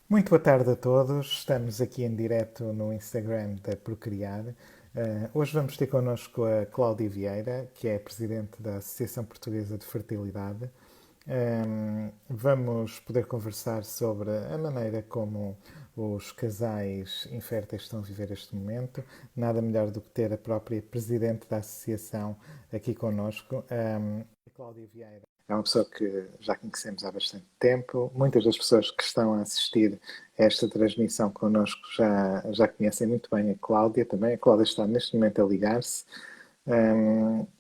Muito boa tarde a todos. Estamos aqui em direto no Instagram da Procriar. Hoje vamos ter connosco a Cláudia Vieira, que é Presidente da Associação Portuguesa de Fertilidade. Vamos poder conversar sobre a maneira como os casais inférteis estão a viver este momento. Nada melhor do que ter a própria Presidente da Associação aqui connosco. A Cláudia Vieira é uma pessoa que já conhecemos há bastante tempo. Muitas das pessoas que estão a assistir a esta transmissão connosco já conhecem muito bem a Cláudia também. A Cláudia está neste momento a ligar-se.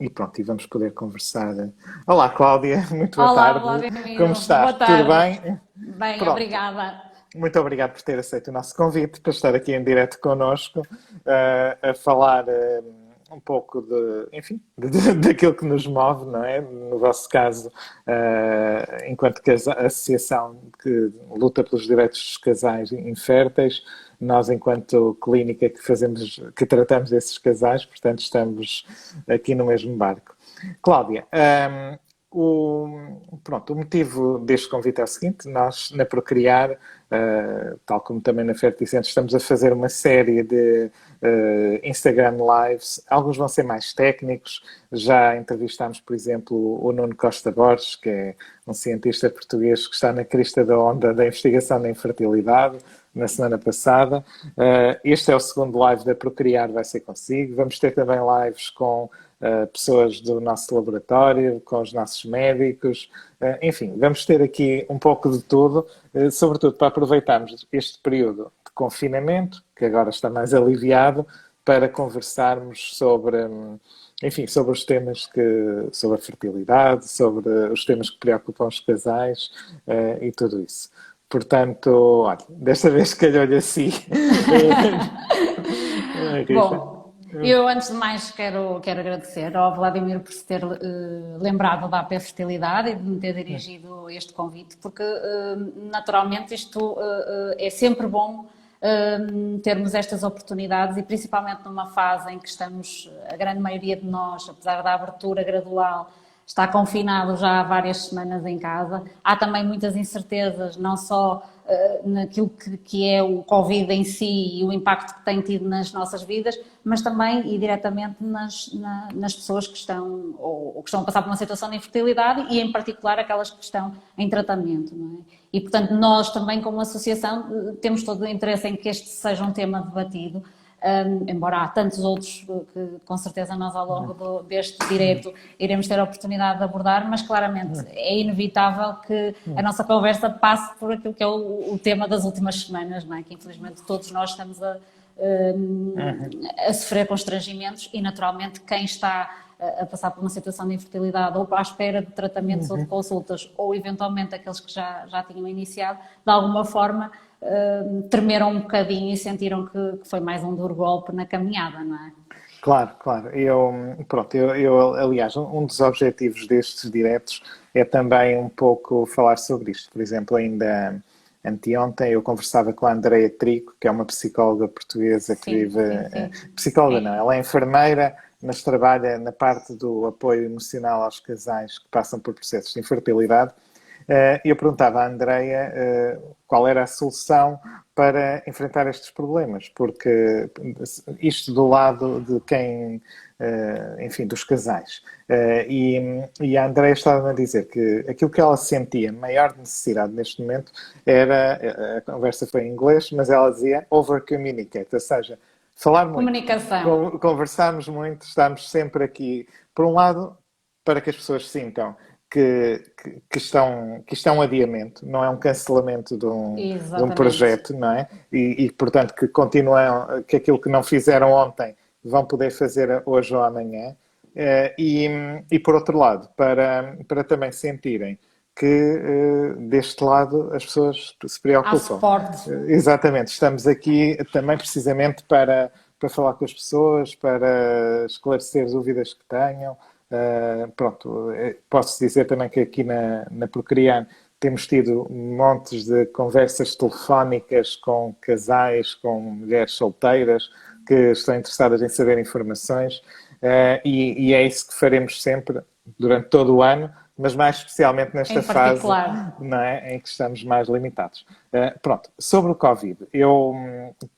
E pronto, e vamos poder conversar. Olá, Cláudia, muito boa Olá, tarde. olá, Como bem-vindo. estás? Boa Tudo tarde. bem? Bem, Pronto, obrigada. muito obrigado por ter aceito o nosso convite para estar aqui em direto connosco, a falar um pouco daquilo que nos move, não é? No vosso caso, enquanto associação que luta pelos direitos dos casais inférteis, nós, enquanto clínica que tratamos esses casais, portanto, estamos aqui no mesmo barco. Cláudia, o motivo deste convite é o seguinte: nós, na Procriar, tal como também na Ferticentro, estamos a fazer uma série de Instagram Lives. Alguns vão ser mais técnicos. Já entrevistámos, por exemplo, o Nuno Costa Borges, que é um cientista português que está na crista da onda da investigação da infertilidade, na semana passada. Este é o segundo live da Procriar, vai ser consigo. Vamos ter também lives com pessoas do nosso laboratório, com os nossos médicos, enfim, vamos ter aqui um pouco de tudo, sobretudo para aproveitarmos este período de confinamento, que agora está mais aliviado, para conversarmos sobre, enfim, sobre os temas sobre a fertilidade, sobre os temas que preocupam os casais e tudo isso. Portanto, olha, desta vez calhou-lhe assim. Rita. Bom, eu antes de mais quero agradecer ao Vladimir por se ter lembrado da AP Fertilidade e de me ter dirigido este convite, porque naturalmente isto é sempre bom termos estas oportunidades e principalmente numa fase em que estamos, a grande maioria de nós, apesar da abertura gradual, está confinado já há várias semanas em casa. Há também muitas incertezas, não só naquilo que é o Covid em si e o impacto que tem tido nas nossas vidas, mas também e diretamente nas pessoas que estão ou que estão a passar por uma situação de infertilidade e em particular aquelas que estão em tratamento, não é? E portanto nós também como associação temos todo o interesse em que este seja um tema debatido. Embora há tantos outros que com certeza nós ao longo deste direto iremos ter a oportunidade de abordar, mas claramente é inevitável que a nossa conversa passe por aquilo que é o tema das últimas semanas, não é? Que infelizmente todos nós estamos a sofrer constrangimentos e naturalmente quem está a passar por uma situação de infertilidade ou à espera de tratamentos ou de consultas ou eventualmente aqueles que já tinham iniciado, de alguma forma tremeram um bocadinho e sentiram que foi mais um duro golpe na caminhada, não é? Claro, claro. Aliás, um dos objetivos destes diretos é também um pouco falar sobre isto. Por exemplo, ainda anteontem eu conversava com a Andreia Trico, que é uma psicóloga portuguesa que Sim, vive... sim, sim. Psicóloga não, É, ela é enfermeira, mas trabalha na parte do apoio emocional aos casais que passam por processos de infertilidade. Eu perguntava à Andreia qual era a solução para enfrentar estes problemas, porque isto do lado de quem, enfim, dos casais. E a Andreia estava a dizer que aquilo que ela sentia maior necessidade neste momento era, a conversa foi em inglês, mas ela dizia over-communicate, ou seja, falar muito, comunicação. conversarmos muito, estarmos sempre aqui, por um lado, para que as pessoas sintam que isto é um adiamento, não é um cancelamento de um Exatamente. projeto, não é? Portanto, que continuam, que aquilo que não fizeram ontem vão poder fazer hoje ou amanhã. E por outro lado, para também sentirem que deste lado as pessoas se Há preocupam. suporte. Exatamente, estamos aqui também precisamente para falar com as pessoas, para esclarecer dúvidas que tenham. Pronto, posso dizer também que aqui na Procriar temos tido montes de conversas telefónicas com casais, com mulheres solteiras que estão interessadas em saber informações e é isso que faremos sempre durante todo o ano, mas mais especialmente nesta Em fase, particular. não é, em que estamos mais limitados. Pronto, sobre o Covid, eu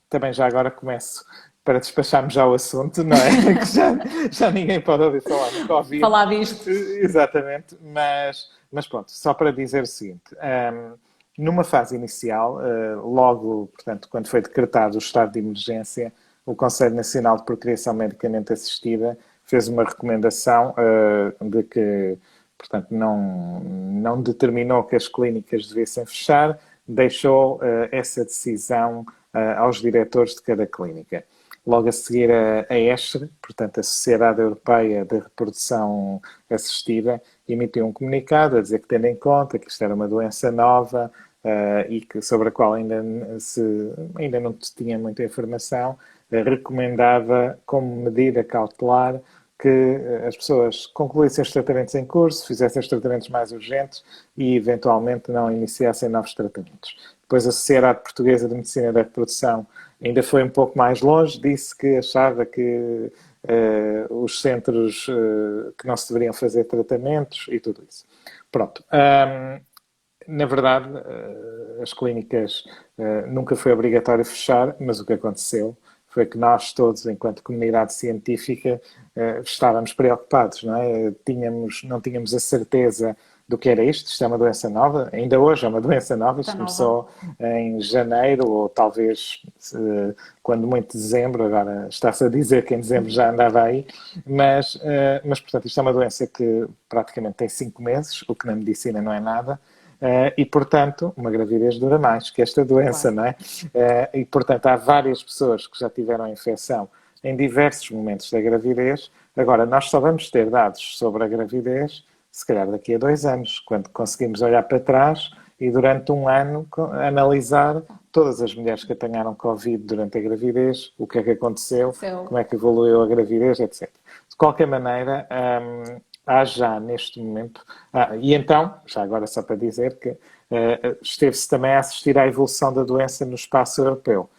também já agora começo para despacharmos já o assunto, não é? Que já ninguém pode ouvir falar no Covid. Falar disto. Exatamente, mas pronto, só para dizer o seguinte. Numa fase inicial, logo, portanto, quando foi decretado o estado de emergência, o Conselho Nacional de Procriação Medicamente Assistida fez uma recomendação de que, portanto, não determinou que as clínicas devessem fechar, deixou essa decisão aos diretores de cada clínica. Logo a seguir, a ESHRE, portanto, a Sociedade Europeia de Reprodução Assistida, emitiu um comunicado a dizer que, tendo em conta que isto era uma doença nova e que, sobre a qual ainda não tinha muita informação, recomendava, como medida cautelar, que as pessoas concluíssem os tratamentos em curso, fizessem os tratamentos mais urgentes e, eventualmente, não iniciassem novos tratamentos. Depois, a Sociedade Portuguesa de Medicina da Reprodução ainda foi um pouco mais longe, disse que achava que os centros que não se deveriam fazer tratamentos e tudo isso. Pronto. Na verdade, as clínicas nunca foi obrigatório fechar, mas o que aconteceu foi que nós todos, enquanto comunidade científica, estávamos preocupados, não é? Não tínhamos a certeza do que era isto. Isto é uma doença nova, ainda hoje é uma doença nova. Isto começou em janeiro, ou talvez, quando muito, dezembro. Agora está-se a dizer que em dezembro já andava aí, mas portanto, isto é uma doença que praticamente tem 5 meses, o que na medicina não é nada. E, portanto, uma gravidez dura mais que esta doença, não é? E, portanto, há várias pessoas que já tiveram a infecção em diversos momentos da gravidez. Agora, nós só vamos ter dados sobre a gravidez, se calhar daqui a 2 anos, quando conseguimos olhar para trás e durante um ano analisar todas as mulheres que apanharam Covid durante a gravidez, o que é que aconteceu, como é que evoluiu a gravidez, etc. De qualquer maneira, há já neste momento, e então, já agora só para dizer que esteve-se também a assistir à evolução da doença no espaço europeu.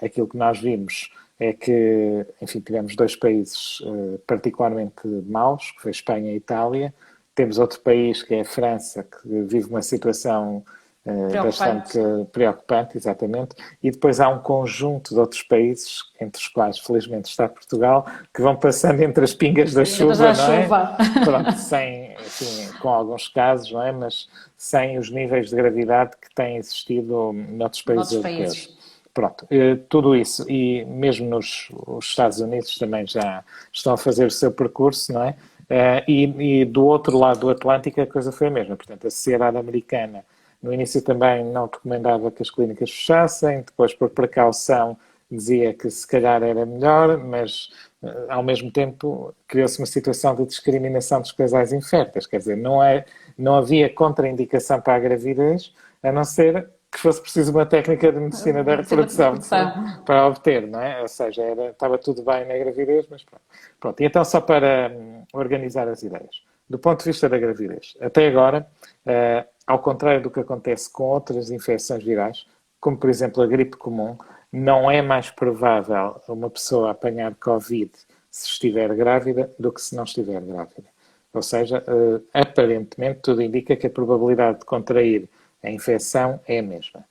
Aquilo que nós vimos é que, enfim, tivemos 2 países particularmente maus, que foi Espanha e Itália. Temos outro país, que é a França, que vive uma situação bastante preocupante, exatamente. E depois há um conjunto de outros países, entre os quais, felizmente, está Portugal, que vão passando entre as pingas da chuva, não é? Pronto, enfim, com alguns casos, não é? Mas sem os níveis de gravidade que têm existido noutros países europeus. Pronto, tudo isso, e mesmo os Estados Unidos também já estão a fazer o seu percurso, não é? E do outro lado do Atlântico a coisa foi a mesma. Portanto, a Sociedade Americana no início também não recomendava que as clínicas fechassem, depois por precaução dizia que se calhar era melhor, mas ao mesmo tempo criou-se uma situação de discriminação dos casais inférteis, quer dizer, não havia contraindicação para a gravidez, a não ser que fosse preciso uma técnica de medicina da reprodução para obter, não é? Ou seja, estava tudo bem na gravidez, mas pronto. E então, só para organizar as ideias. Do ponto de vista da gravidez, até agora, ao contrário do que acontece com outras infecções virais, como por exemplo a gripe comum, não é mais provável uma pessoa apanhar Covid se estiver grávida do que se não estiver grávida. Ou seja, aparentemente tudo indica que a probabilidade de contrair a infecção é a mesma.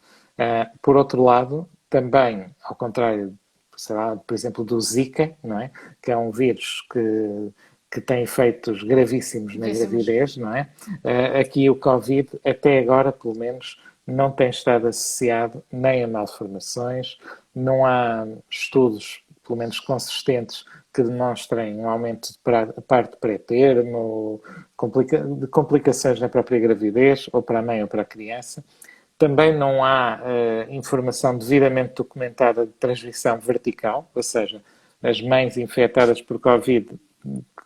Por outro lado, também, ao contrário, será, por exemplo, do Zika, não é? Que é um vírus que tem efeitos gravíssimos na gravidez, não é? Aqui o Covid, até agora, pelo menos, não tem estado associado nem a malformações, não há estudos, pelo menos consistentes, que demonstrem um aumento de parto pré-termo, de complicações na própria gravidez, ou para a mãe ou para a criança. Também não há informação devidamente documentada de transmissão vertical, ou seja, as mães infectadas por Covid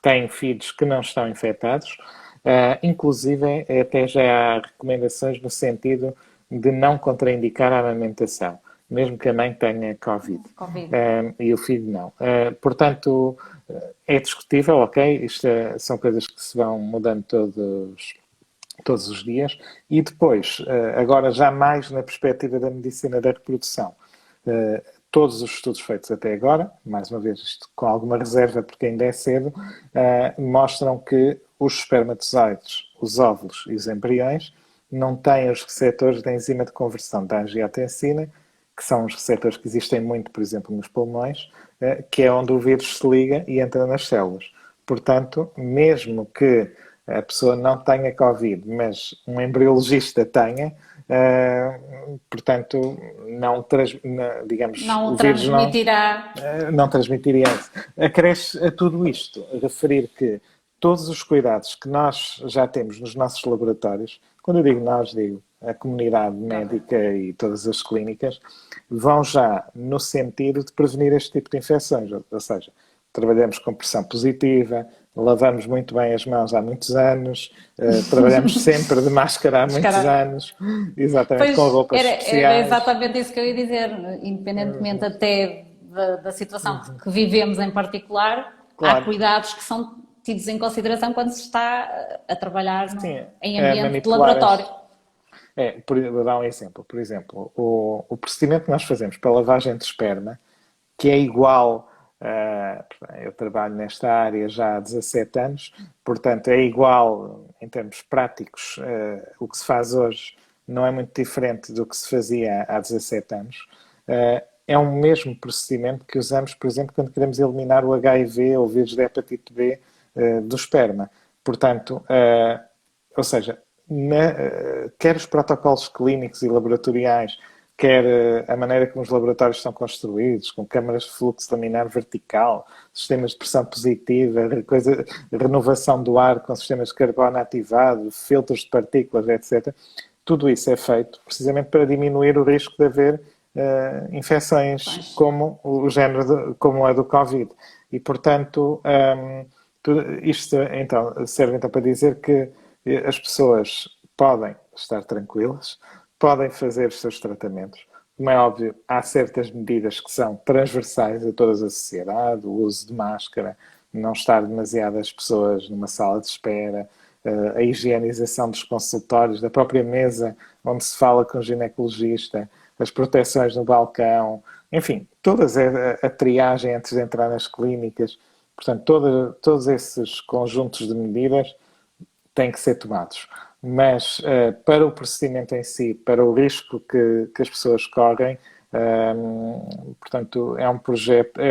têm filhos que não estão infectados. Inclusive, até já há recomendações no sentido de não contraindicar a amamentação, mesmo que a mãe tenha Covid. E o filho não. Portanto, é discutível, ok? Isto são coisas que se vão mudando todos os dias. E depois, agora já mais na perspectiva da medicina da reprodução, todos os estudos feitos até agora, mais uma vez isto com alguma reserva porque ainda é cedo, mostram que os espermatozoides, os óvulos e os embriões não têm os receptores da enzima de conversão da angiotensina, que são os receptores que existem muito, por exemplo, nos pulmões, que é onde o vírus se liga e entra nas células. Portanto, mesmo que a pessoa não tenha Covid, mas um embriologista tenha, portanto, digamos, Não o o vírus transmitirá. não transmitiria isso. Acresce a tudo isto referir que todos os cuidados que nós já temos nos nossos laboratórios, quando eu digo nós, digo a comunidade médica e todas as clínicas, vão já no sentido de prevenir este tipo de infecções. Ou seja, trabalhamos com pressão positiva, lavamos muito bem as mãos há muitos anos, trabalhamos sempre de máscara há muitos anos, exatamente, com Pois, roupas era especiais. exatamente isso que eu ia dizer, independentemente até da situação que vivemos em particular, há Claro, cuidados que são tidos em consideração quando se está a trabalhar sim, em é ambiente de manipular laboratório. vou dar um exemplo. Por exemplo, o procedimento que nós fazemos para a lavagem de esperma, que é igual, eu trabalho nesta área já há 17 anos, portanto é igual em termos práticos, o que se faz hoje não é muito diferente do que se fazia há 17 anos. É um mesmo procedimento que usamos, por exemplo, quando queremos eliminar o HIV ou o vírus da hepatite B do esperma. Portanto, ou seja, quer os protocolos clínicos e laboratoriais, quer a maneira como os laboratórios são construídos, com câmaras de fluxo laminar vertical, sistemas de pressão positiva, renovação do ar com sistemas de carbono ativado, filtros de partículas, etc. Tudo isso é feito precisamente para diminuir o risco de haver infecções como o género como a do Covid. E, portanto, isto então, serve então para dizer que as pessoas podem estar tranquilas, podem fazer os seus tratamentos. Como é óbvio, há certas medidas que são transversais a toda a sociedade, o uso de máscara, não estar demasiadas pessoas numa sala de espera, a higienização dos consultórios, da própria mesa onde se fala com o ginecologista, as proteções no balcão, enfim, a triagem antes de entrar nas clínicas. Portanto, todos esses conjuntos de medidas têm que ser tomados. Mas para o procedimento em si, para o risco que as pessoas correm, portanto, é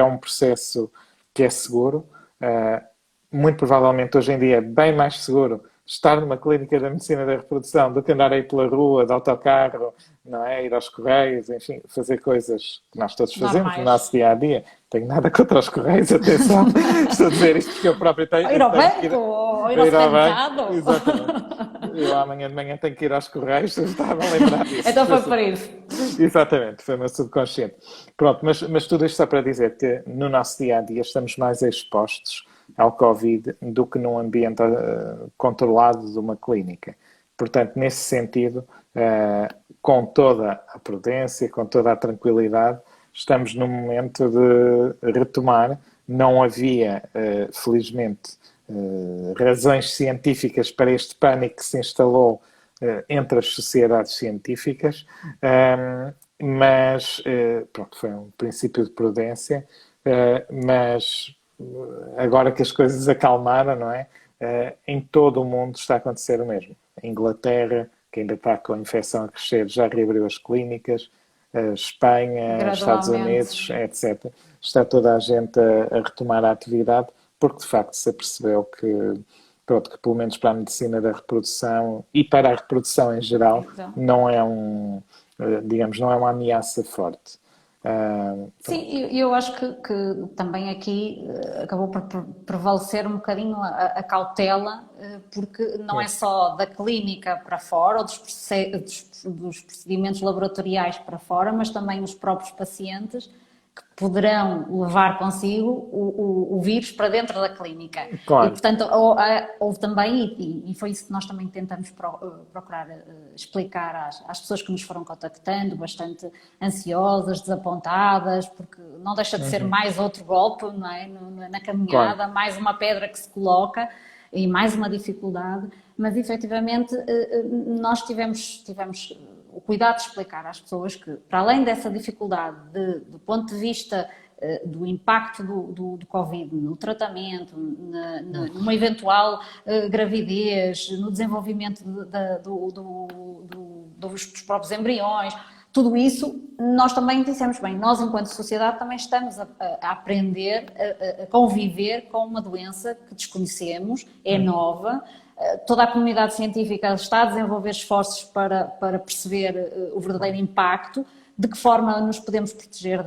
um processo que é seguro. Muito provavelmente hoje em dia é bem mais seguro estar numa clínica da medicina da reprodução do que andar aí pela rua, de autocarro, não é? Ir aos correios, enfim, fazer coisas que nós todos fazemos no nosso dia-a-dia. Tenho nada contra os correios, atenção. Estou a dizer isto porque eu próprio tenho... Ir ao banco, ou ir ao supermercado. Exatamente. Eu amanhã de manhã tenho que ir aos correios, eu estava a lembrar disso. Então foi por isso. Exatamente, foi o meu subconsciente. Pronto, mas tudo isto só para dizer que no nosso dia-a-dia estamos mais expostos ao Covid do que num ambiente controlado de uma clínica. Portanto, nesse sentido, com toda a prudência, com toda a tranquilidade, estamos no momento de retomar. Não havia, felizmente, razões científicas para este pânico que se instalou entre as sociedades científicas, mas pronto, foi um princípio de prudência, mas agora que as coisas acalmaram, não é? Em todo o mundo está a acontecer o mesmo. A Inglaterra, que ainda está com a infecção a crescer, já reabriu as clínicas, a Espanha, Estados Unidos, etc. Está toda a gente a retomar a atividade, porque de facto se percebeu pronto, que pelo menos para a medicina da reprodução e para a reprodução em geral, não é digamos, não é uma ameaça forte. Sim, eu acho que também aqui acabou por prevalecer um bocadinho a cautela, porque não é só da clínica para fora, ou dos procedimentos laboratoriais para fora, mas também os próprios pacientes que poderão levar consigo o vírus para dentro da clínica. Claro. E, portanto, houve também, e foi isso que nós também tentamos procurar explicar às pessoas que nos foram contactando, bastante ansiosas, desapontadas, porque não deixa de ser mais outro golpe, não é? Na caminhada, claro. Mais uma pedra que se coloca e mais uma dificuldade, mas efetivamente nós tivemos o cuidado de explicar às pessoas que, para além dessa dificuldade do ponto de vista do impacto do Covid no tratamento, numa eventual gravidez, no desenvolvimento dos próprios embriões, tudo isso, nós também dissemos, bem, nós enquanto sociedade também estamos a aprender a conviver com uma doença que desconhecemos, é nova, toda a comunidade científica está a desenvolver esforços para perceber o verdadeiro impacto, de que forma nos podemos proteger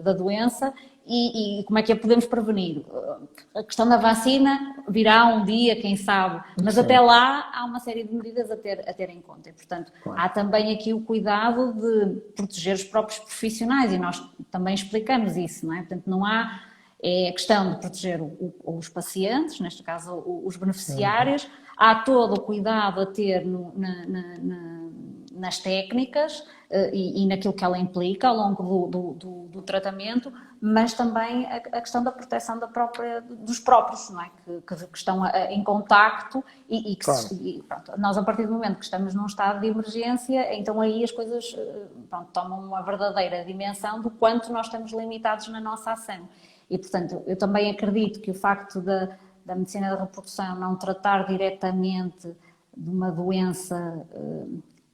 da doença e como é que a podemos prevenir. A questão da vacina virá um dia, quem sabe, mas até lá há uma série de medidas a ter em conta. E, portanto, há também aqui o cuidado de proteger os próprios profissionais e nós também explicamos isso, não é? Portanto, não há... É a questão de proteger os pacientes, neste caso os beneficiários, há todo o cuidado a ter nas técnicas e naquilo que ela implica ao longo do tratamento, mas também a questão da proteção dos próprios, não é? que estão em contacto e pronto, nós a partir do momento que estamos num estado de emergência, então aí as coisas tomam uma verdadeira dimensão do quanto nós estamos limitados na nossa ação. E, portanto, eu também acredito que o facto da medicina da reprodução não tratar diretamente de uma doença,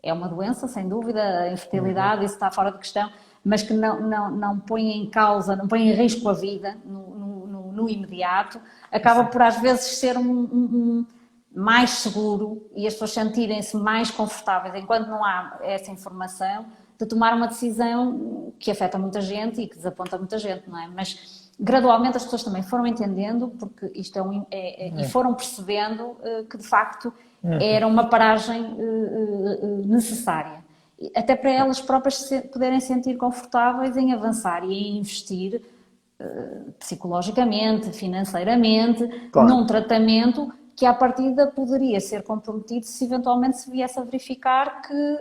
é uma doença, sem dúvida, a infertilidade, isso está fora de questão, mas que não põe em causa, não põe em risco a vida no imediato, acaba por às vezes ser mais seguro e as pessoas sentirem-se mais confortáveis, enquanto não há essa informação, de tomar uma decisão que afeta muita gente e que desaponta muita gente, não é? Mas gradualmente as pessoas também foram entendendo, porque isto e foram percebendo que de facto era uma paragem necessária. Até para elas próprias se poderem sentir confortáveis em avançar e em investir psicologicamente, financeiramente, num tratamento que à partida poderia ser comprometido se eventualmente se viesse a verificar que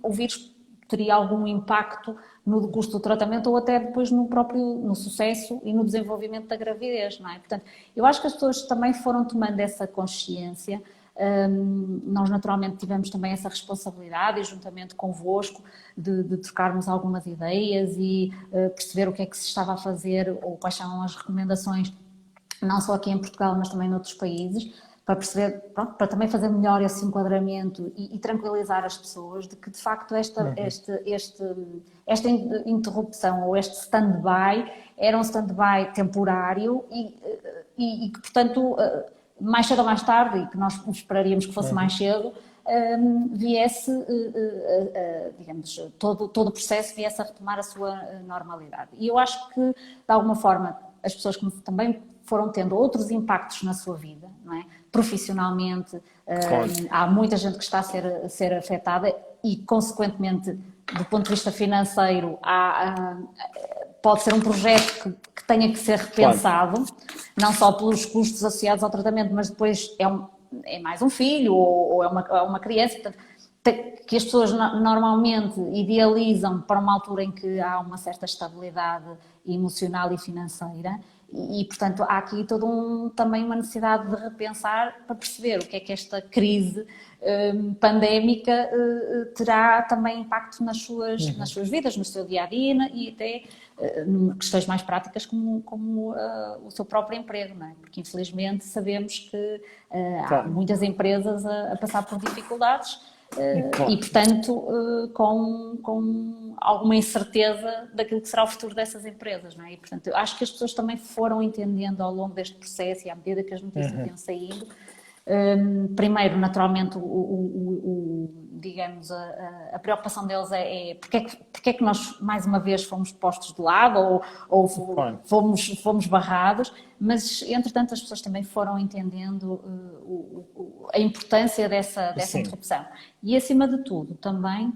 o vírus teria algum impacto no custo do tratamento ou até depois no sucesso e no desenvolvimento da gravidez, não é? Portanto, eu acho que as pessoas também foram tomando essa consciência. Nós naturalmente tivemos também essa responsabilidade e juntamente convosco de trocarmos algumas ideias e perceber o que é que se estava a fazer ou quais são as recomendações, não só aqui em Portugal, mas também noutros países, para perceber, para também fazer melhor esse enquadramento e tranquilizar as pessoas de que de facto esta interrupção ou este stand-by era um stand-by temporário e que portanto mais cedo ou mais tarde, e que nós esperaríamos que fosse mais cedo, viesse, digamos, todo o processo viesse a retomar a sua normalidade. E eu acho que, de alguma forma, as pessoas que também foram tendo outros impactos na sua vida, não é? Profissionalmente, há muita gente que está a ser afetada e, consequentemente, do ponto de vista financeiro, pode ser um projeto que tenha que ser repensado, não só pelos custos associados ao tratamento, mas depois é mais um filho ou é uma criança, portanto, que as pessoas normalmente idealizam para uma altura em que há uma certa estabilidade emocional e financeira e portanto, há aqui também uma necessidade de repensar para perceber o que é que esta crise pandémica terá também impacto nas suas vidas, no seu dia-a-dia e até questões mais práticas como o seu próprio emprego, não é? Porque infelizmente sabemos que há muitas empresas a passar por dificuldades e portanto com alguma incerteza daquilo que será o futuro dessas empresas, não é? E portanto eu acho que as pessoas também foram entendendo ao longo deste processo e à medida que as notícias iam saindo, primeiro naturalmente digamos, a preocupação deles é porque é que nós mais uma vez fomos postos de lado ou fomos barrados, mas entretanto as pessoas também foram entendendo a importância dessa interrupção. E acima de tudo também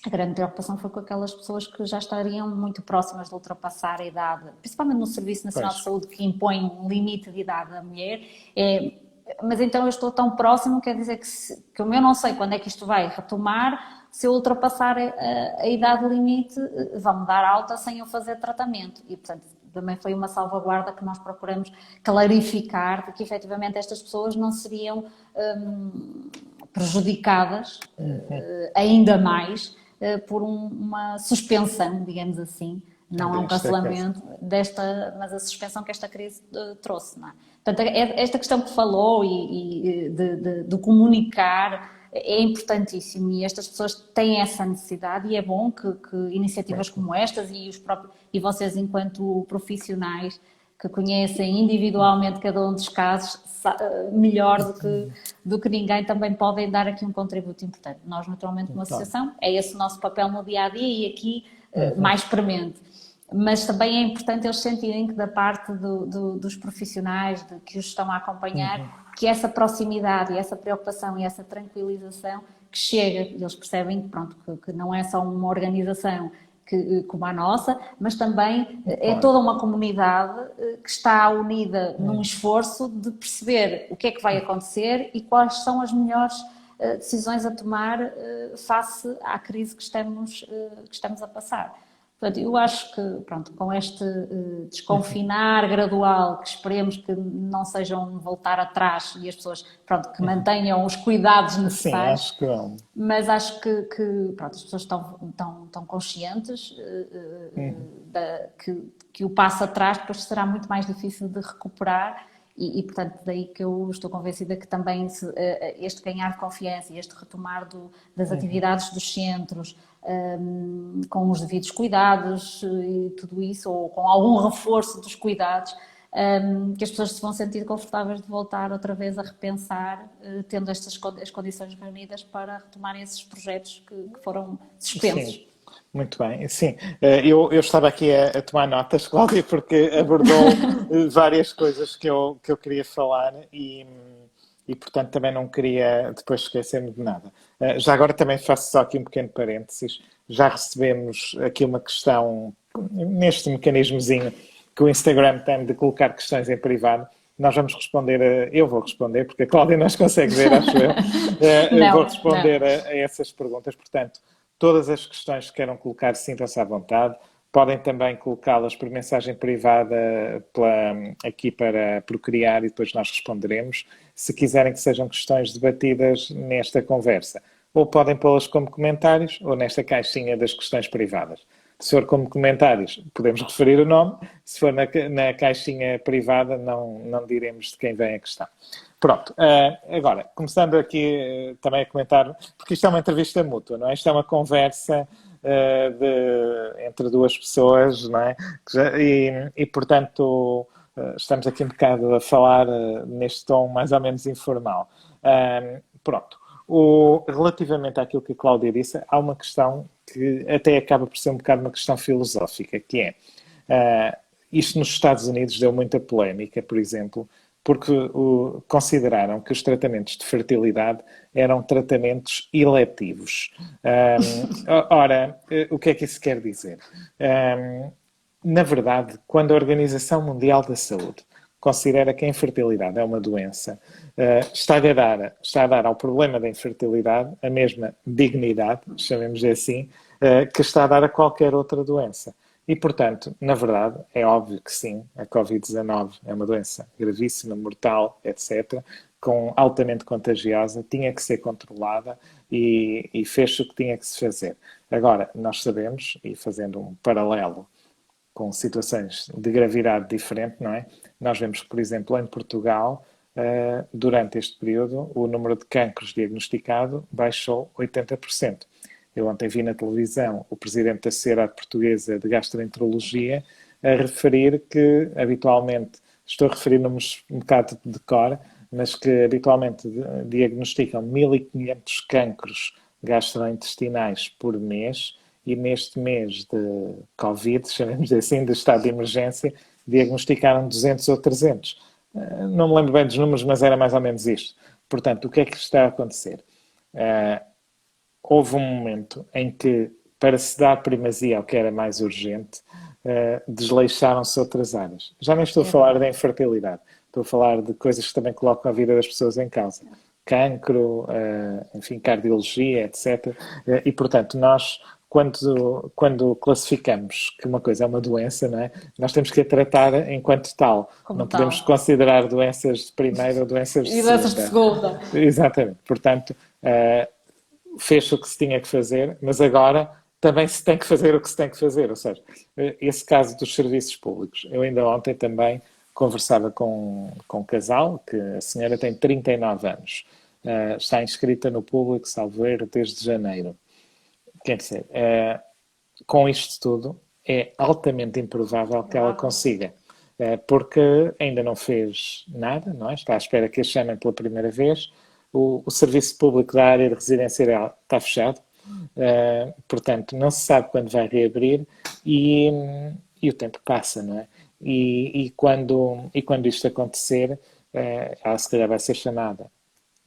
a grande preocupação foi com aquelas pessoas que já estariam muito próximas de ultrapassar a idade, principalmente no Serviço Nacional de Saúde que impõe um limite de idade à mulher, mas então eu estou tão próximo, quer dizer que eu não sei quando é que isto vai retomar, se eu ultrapassar a idade limite, vão-me dar alta sem eu fazer tratamento. E, portanto, também foi uma salvaguarda que nós procuramos clarificar de que, efetivamente, estas pessoas não seriam prejudicadas ainda mais por uma suspensão, digamos assim, não é um cancelamento mas a suspensão que esta crise trouxe, não é? Portanto, esta questão que falou de comunicar é importantíssimo e estas pessoas têm essa necessidade e é bom que iniciativas como estas e vocês enquanto profissionais que conhecem individualmente cada um dos casos melhor do que ninguém também podem dar aqui um contributo importante. Nós naturalmente como associação, é esse o nosso papel no dia-a-dia e aqui mais premente. Mas também é importante eles sentirem que da parte dos profissionais que os estão a acompanhar, que essa proximidade e essa preocupação e essa tranquilização que chega, eles percebem que, pronto, que não é só uma organização como a nossa, mas também é toda uma comunidade que está unida num esforço de perceber o que é que vai acontecer e quais são as melhores decisões a tomar face à crise que estamos a passar. Portanto, eu acho que, pronto, com este desconfinar gradual, que esperemos que não sejam voltar atrás e as pessoas, pronto, que mantenham os cuidados necessários. Sim, acho que não. Mas acho que pronto, as pessoas estão conscientes que o passo atrás depois será muito mais difícil de recuperar e portanto, daí que eu estou convencida que também este ganhar de confiança e este retomar das atividades dos centros, com os devidos cuidados e tudo isso, ou com algum reforço dos cuidados, que as pessoas se vão sentir confortáveis de voltar outra vez a repensar, tendo as condições reunidas para retomarem esses projetos que foram suspensos. Sim. Muito bem, sim. Eu estava aqui a tomar notas, Cláudia, porque abordou várias coisas que eu queria falar e, portanto, também não queria depois esquecer-me de nada. Já agora também faço só aqui um pequeno parênteses. Já recebemos aqui uma questão, neste mecanismozinho que o Instagram tem de colocar questões em privado. Nós vamos responder, eu vou responder, porque a Cláudia não as consegue ver, acho eu. Eu vou responder a essas perguntas, portanto, todas as questões que queiram colocar, sintam-se à vontade. Podem também colocá-las por mensagem privada aqui para Procriar e depois nós responderemos, se quiserem que sejam questões debatidas nesta conversa. Ou podem pô-las como comentários ou nesta caixinha das questões privadas. Se for como comentários, podemos referir o nome. Se for na caixinha privada, não diremos de quem vem a questão. Pronto, agora, começando aqui também a comentar, porque isto é uma entrevista mútua, não é? Isto é uma conversa entre duas pessoas, não é? E portanto, estamos aqui um bocado a falar neste tom mais ou menos informal. Pronto, relativamente àquilo que a Cláudia disse, há uma questão que até acaba por ser um bocado uma questão filosófica, que é, isto nos Estados Unidos deu muita polémica, por exemplo, porque consideraram que os tratamentos de fertilidade eram tratamentos eletivos. Ora, o que é que isso quer dizer? Na verdade, quando a Organização Mundial da Saúde considera que a infertilidade é uma doença, está a dar ao problema da infertilidade a mesma dignidade, chamemos assim, que está a dar a qualquer outra doença. E, portanto, na verdade, é óbvio que sim, a Covid-19 é uma doença gravíssima, mortal, etc., altamente contagiosa, tinha que ser controlada e fez o que tinha que se fazer. Agora, nós sabemos, e fazendo um paralelo com situações de gravidade diferente, não é? Nós vemos que, por exemplo, em Portugal, durante este período, o número de cancros diagnosticado baixou 80%. Eu ontem vi na televisão o presidente da Sociedade Portuguesa de Gastroenterologia a referir que, habitualmente, estou a referir-me um bocado de cor, mas que habitualmente diagnosticam 1.500 cancros gastrointestinais por mês e neste mês de Covid, chamemos assim, de estado de emergência, diagnosticaram 200 ou 300. Não me lembro bem dos números, mas era mais ou menos isto. Portanto, o que é que está a acontecer? Houve um momento em que, para se dar primazia ao que era mais urgente, desleixaram-se outras áreas. Já nem estou a falar da infertilidade, estou a falar de coisas que também colocam a vida das pessoas em causa. Cancro, enfim, cardiologia, etc. E, portanto, nós, quando classificamos que uma coisa é uma doença, não é? Nós temos que a tratar enquanto tal. Não podemos considerar doenças de primeira ou doenças de segunda. Exatamente. Portanto, Fez o que se tinha que fazer, mas agora também se tem que fazer o que se tem que fazer. Ou seja, esse caso dos serviços públicos. Eu ainda ontem também conversava com um casal, que a senhora tem 39 anos, está inscrita no público, salvo erro, desde janeiro. Quer dizer, com isto tudo, é altamente improvável que ela consiga. Porque ainda não fez nada, não é? Está à espera que a chamem pela primeira vez. O serviço público da área de residencial está fechado. Portanto, não se sabe quando vai reabrir e o tempo passa, não é? E quando isto acontecer, ela se calhar vai ser chamada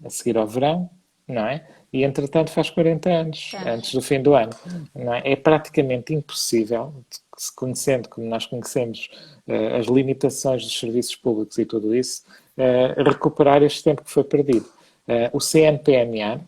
a seguir ao verão, não é? E entretanto faz 40 anos, antes do fim do ano, não é? É praticamente impossível, se conhecendo como nós conhecemos as limitações dos serviços públicos e tudo isso, recuperar este tempo que foi perdido. O CNPMA,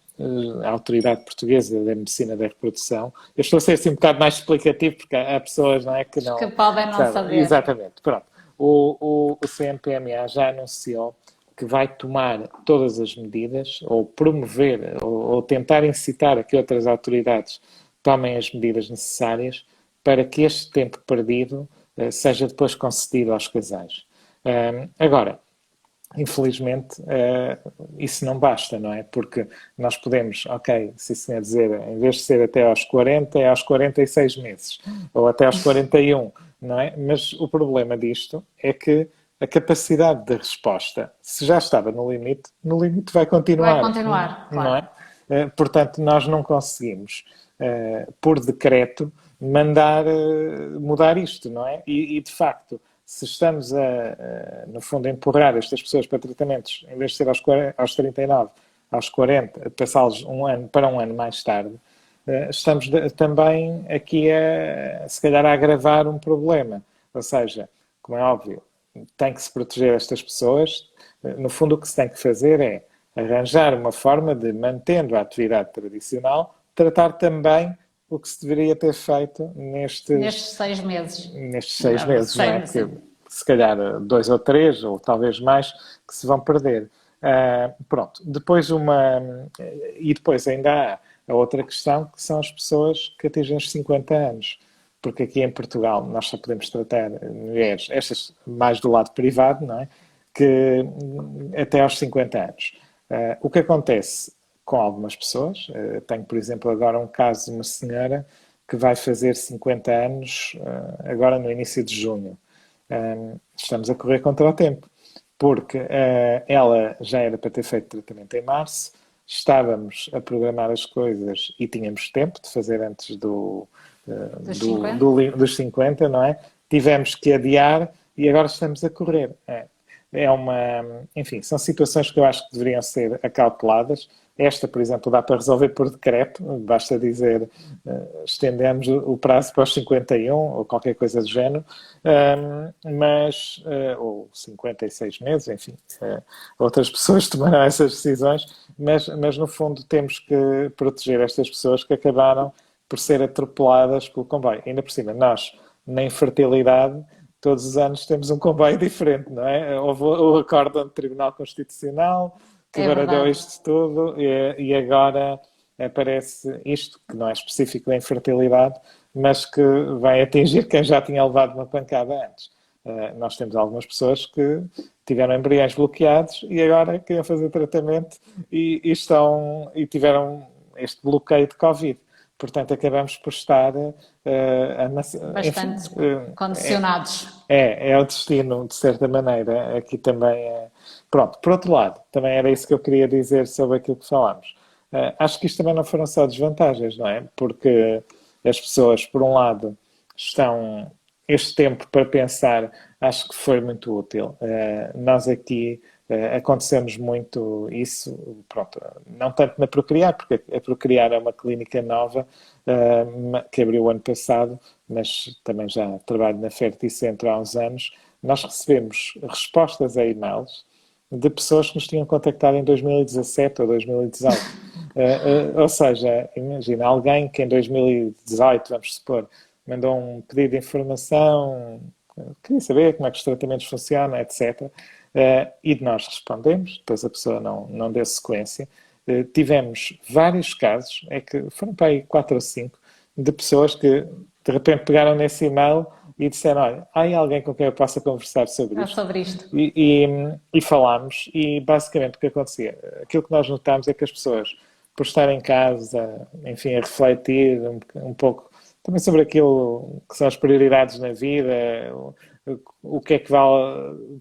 a Autoridade Portuguesa da Medicina da Reprodução, eu estou a ser assim um bocado mais explicativo porque há pessoas, não é, que não... Que podem não saber. Exatamente, pronto. O CNPMA já anunciou que vai tomar todas as medidas, ou promover, ou tentar incitar a que outras autoridades tomem as medidas necessárias para que este tempo perdido seja depois concedido aos casais. Agora, infelizmente, isso não basta, não é? Porque nós podemos, ok, se isso quer dizer, em vez de ser até aos 40, é aos 46 meses, ou até aos 41, não é? Mas o problema disto é que a capacidade de resposta, se já estava no limite vai continuar. Vai continuar, não claro. é? Portanto, nós não conseguimos, por decreto, mandar mudar isto, não é? E de facto, se estamos no fundo, a empurrar estas pessoas para tratamentos, em vez de ser aos 39, aos 40, passá-los para um ano mais tarde, estamos também aqui se calhar, a agravar um problema. Ou seja, como é óbvio, tem que se proteger estas pessoas. No fundo, o que se tem que fazer é arranjar uma forma de, mantendo a atividade tradicional, tratar também o que se deveria ter feito nestes 6 meses. Nestes 6 meses, não é? Porque, se calhar 2 ou 3, ou talvez mais, que se vão perder. Pronto. Depois e depois ainda há a outra questão, que são as pessoas que atingem os 50 anos. Porque aqui em Portugal nós só podemos tratar mulheres, estas mais do lado privado, não é? Que até aos 50 anos. O que acontece com algumas pessoas, tenho, por exemplo, agora um caso de uma senhora que vai fazer 50 anos agora no início de junho. Estamos a correr contra o tempo, porque ela já era para ter feito tratamento em março, estávamos a programar as coisas e tínhamos tempo de fazer antes dos 50, não é? Tivemos que adiar e agora estamos a correr. Enfim, são situações que eu acho que deveriam ser acauteladas. Esta, por exemplo, dá para resolver por decreto, basta dizer estendemos o prazo para os 51 ou qualquer coisa do género, ou 56 meses, enfim, outras pessoas tomarão essas decisões, mas no fundo temos que proteger estas pessoas que acabaram por ser atropeladas pelo comboio. Ainda por cima, nós, na infertilidade, todos os anos temos um comboio diferente, não é? Houve o acórdão do Tribunal Constitucional, que agora deu isto tudo, e agora aparece isto, que não é específico da infertilidade, mas que vai atingir quem já tinha levado uma pancada antes. Nós temos algumas pessoas que tiveram embriões bloqueados e agora queriam fazer tratamento e tiveram este bloqueio de Covid. Portanto, acabamos por estar bastante condicionados. É o destino, de certa maneira. Aqui também Pronto, por outro lado, também era isso que eu queria dizer sobre aquilo que falámos. Acho que isto também não foram só desvantagens, não é? Porque as pessoas, por um lado, estão... Este tempo para pensar, acho que foi muito útil. Nós aqui acontecemos muito isso, pronto, não tanto na Procriar, porque a Procriar é uma clínica nova que abriu o ano passado, mas também já trabalho na Ferticentro há uns anos. Nós recebemos respostas a e-mails de pessoas que nos tinham contactado em 2017 ou 2018. Ou seja, imagina, alguém que em 2018, vamos supor, mandou um pedido de informação, queria saber como é que os tratamentos funcionam, etc. E nós respondemos, depois a pessoa não deu sequência. tivemos vários casos, é que foram para aí 4 ou 5, de pessoas que de repente pegaram nesse e-mail e disseram, olha, há aí alguém com quem eu possa conversar sobre É isto? sobre isto. E falámos, e basicamente o que acontecia? Aquilo que nós notámos é que as pessoas, por estarem em casa, enfim, a refletir um pouco também sobre aquilo que são as prioridades na vida, o que é que vale,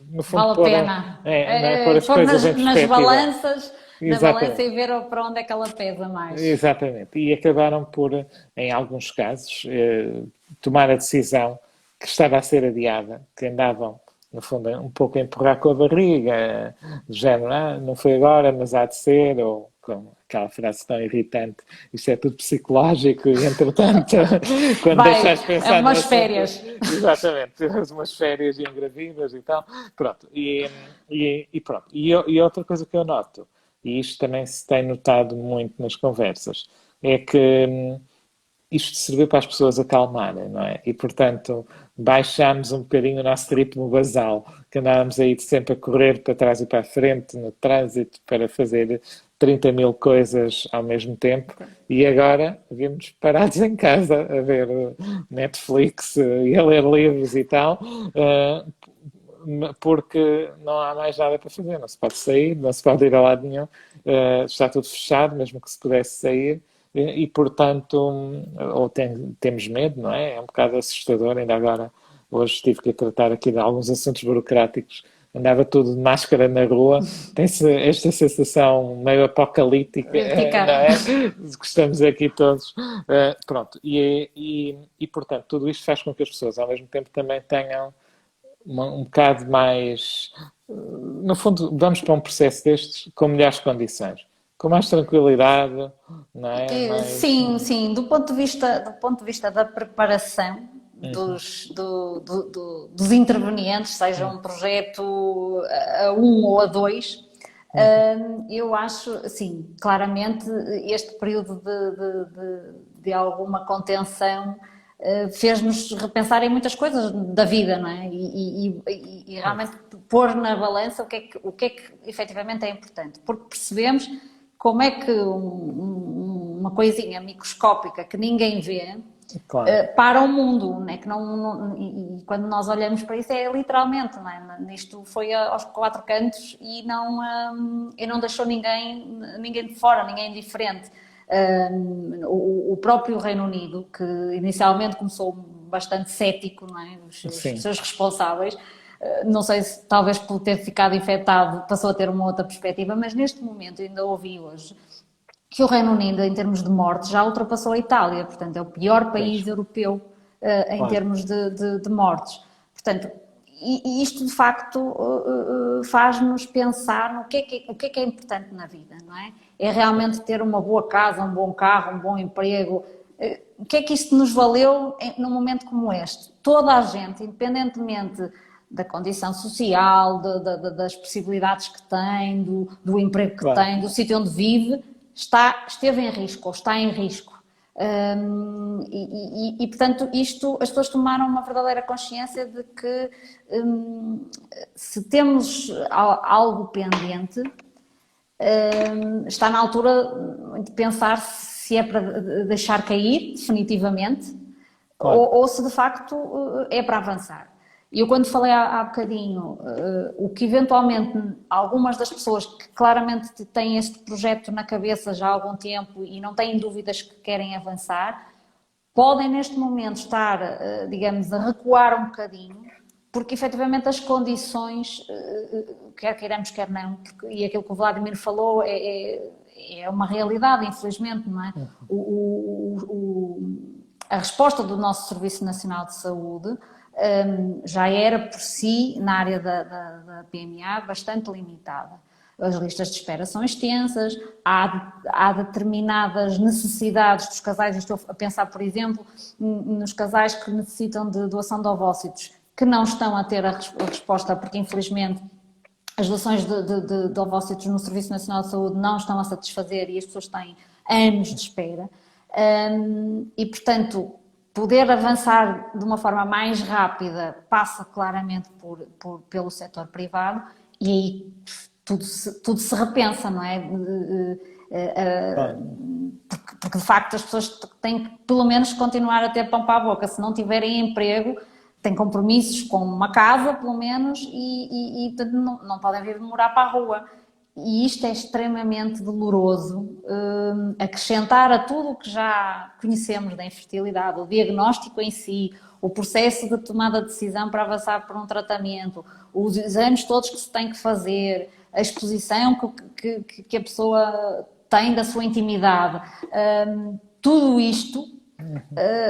no fundo, Vale a pena. pôr as Pôr coisas em nas perspectiva. balanças, na balança Exatamente. e ver para onde é que ela pesa mais. Exatamente. E acabaram por, em alguns casos, tomar a decisão que estava a ser adiada, que andavam, no fundo, um pouco a empurrar com a barriga, do género, não foi agora, mas há de ser, ou com aquela frase tão irritante, isto é tudo psicológico, e entretanto, quando Vai, deixas é pensar no umas assunto, férias. exatamente, temos umas férias e engravidas e tal, pronto, e pronto. E outra coisa que eu noto, e isto também se tem notado muito nas conversas, é que isto serviu para as pessoas acalmarem, não é? E, portanto, baixámos um bocadinho o nosso ritmo basal, que andávamos aí sempre a correr para trás e para a frente no trânsito para fazer 30 mil coisas ao mesmo tempo, e agora vimos parados em casa a ver Netflix e a ler livros e tal, porque não há mais nada para fazer, não se pode sair, não se pode ir a lado nenhum, está tudo fechado, mesmo que se pudesse sair, portanto, ou temos medo, não é? É um bocado assustador, ainda agora, hoje tive que tratar aqui de alguns assuntos burocráticos, andava tudo de máscara na rua, tem-se esta sensação meio apocalíptica, Fica. não é? Que estamos aqui todos, pronto, portanto, tudo isto faz com que as pessoas, ao mesmo tempo, também tenham um bocado mais. No fundo, vamos para um processo destes com melhores condições, com mais tranquilidade, não é? Mais. Sim, sim, do ponto de vista da preparação dos intervenientes, seja um projeto a um ou a dois, eu acho, sim, claramente este período de alguma contenção fez-nos repensar em muitas coisas da vida, não é? E realmente pôr na balança o que é que efetivamente é importante, porque percebemos como é que uma coisinha microscópica que ninguém vê Claro, para o mundo, né? Que e quando nós olhamos para isso é literalmente, não é? Nisto foi aos 4 cantos e não deixou ninguém de fora, ninguém diferente. O próprio Reino Unido, que inicialmente começou bastante cético, não é? Os sim, seus responsáveis, não sei se talvez por ter ficado infectado passou a ter uma outra perspectiva, mas neste momento ainda ouvi hoje que o Reino Unido, em termos de mortes, já ultrapassou a Itália, portanto é o pior país pois, europeu em claro, termos de mortes. Portanto, e isto de facto faz-nos pensar no o que é importante na vida, não é? É realmente ter uma boa casa, um bom carro, um bom emprego. O que é que isto nos valeu num momento como este? Toda a gente, independentemente da condição social, das possibilidades que tem, do emprego que claro, tem, do sítio onde vive, esteve em risco ou está em risco. Portanto, isto, as pessoas tomaram uma verdadeira consciência de que se temos algo pendente, está na altura de pensar se é para deixar cair definitivamente claro, ou se de facto é para avançar. E eu quando falei há bocadinho, o que eventualmente algumas das pessoas que claramente têm este projeto na cabeça já há algum tempo e não têm dúvidas que querem avançar, podem neste momento estar, digamos, a recuar um bocadinho, porque efetivamente as condições, quer queiramos, quer não, e aquilo que o Vladimir falou é uma realidade, infelizmente, não é? A resposta do nosso Serviço Nacional de Saúde já era por si, na área da PMA, bastante limitada. As listas de espera são extensas, há determinadas necessidades dos casais, estou a pensar, por exemplo, nos casais que necessitam de doação de ovócitos, que não estão a ter a resposta, porque infelizmente as doações de ovócitos no Serviço Nacional de Saúde não estão a satisfazer e as pessoas têm anos de espera. E, portanto, poder avançar de uma forma mais rápida passa claramente pelo setor privado e aí tudo se repensa, não é? Porque de facto as pessoas têm que pelo menos continuar a ter pão para a boca. Se não tiverem emprego, têm compromissos com uma casa, pelo menos, e não podem vir morar para a rua. E isto é extremamente doloroso, acrescentar a tudo o que já conhecemos da infertilidade, o diagnóstico em si, o processo de tomada de decisão para avançar por um tratamento, os exames todos que se tem que fazer, a exposição que a pessoa tem da sua intimidade, tudo isto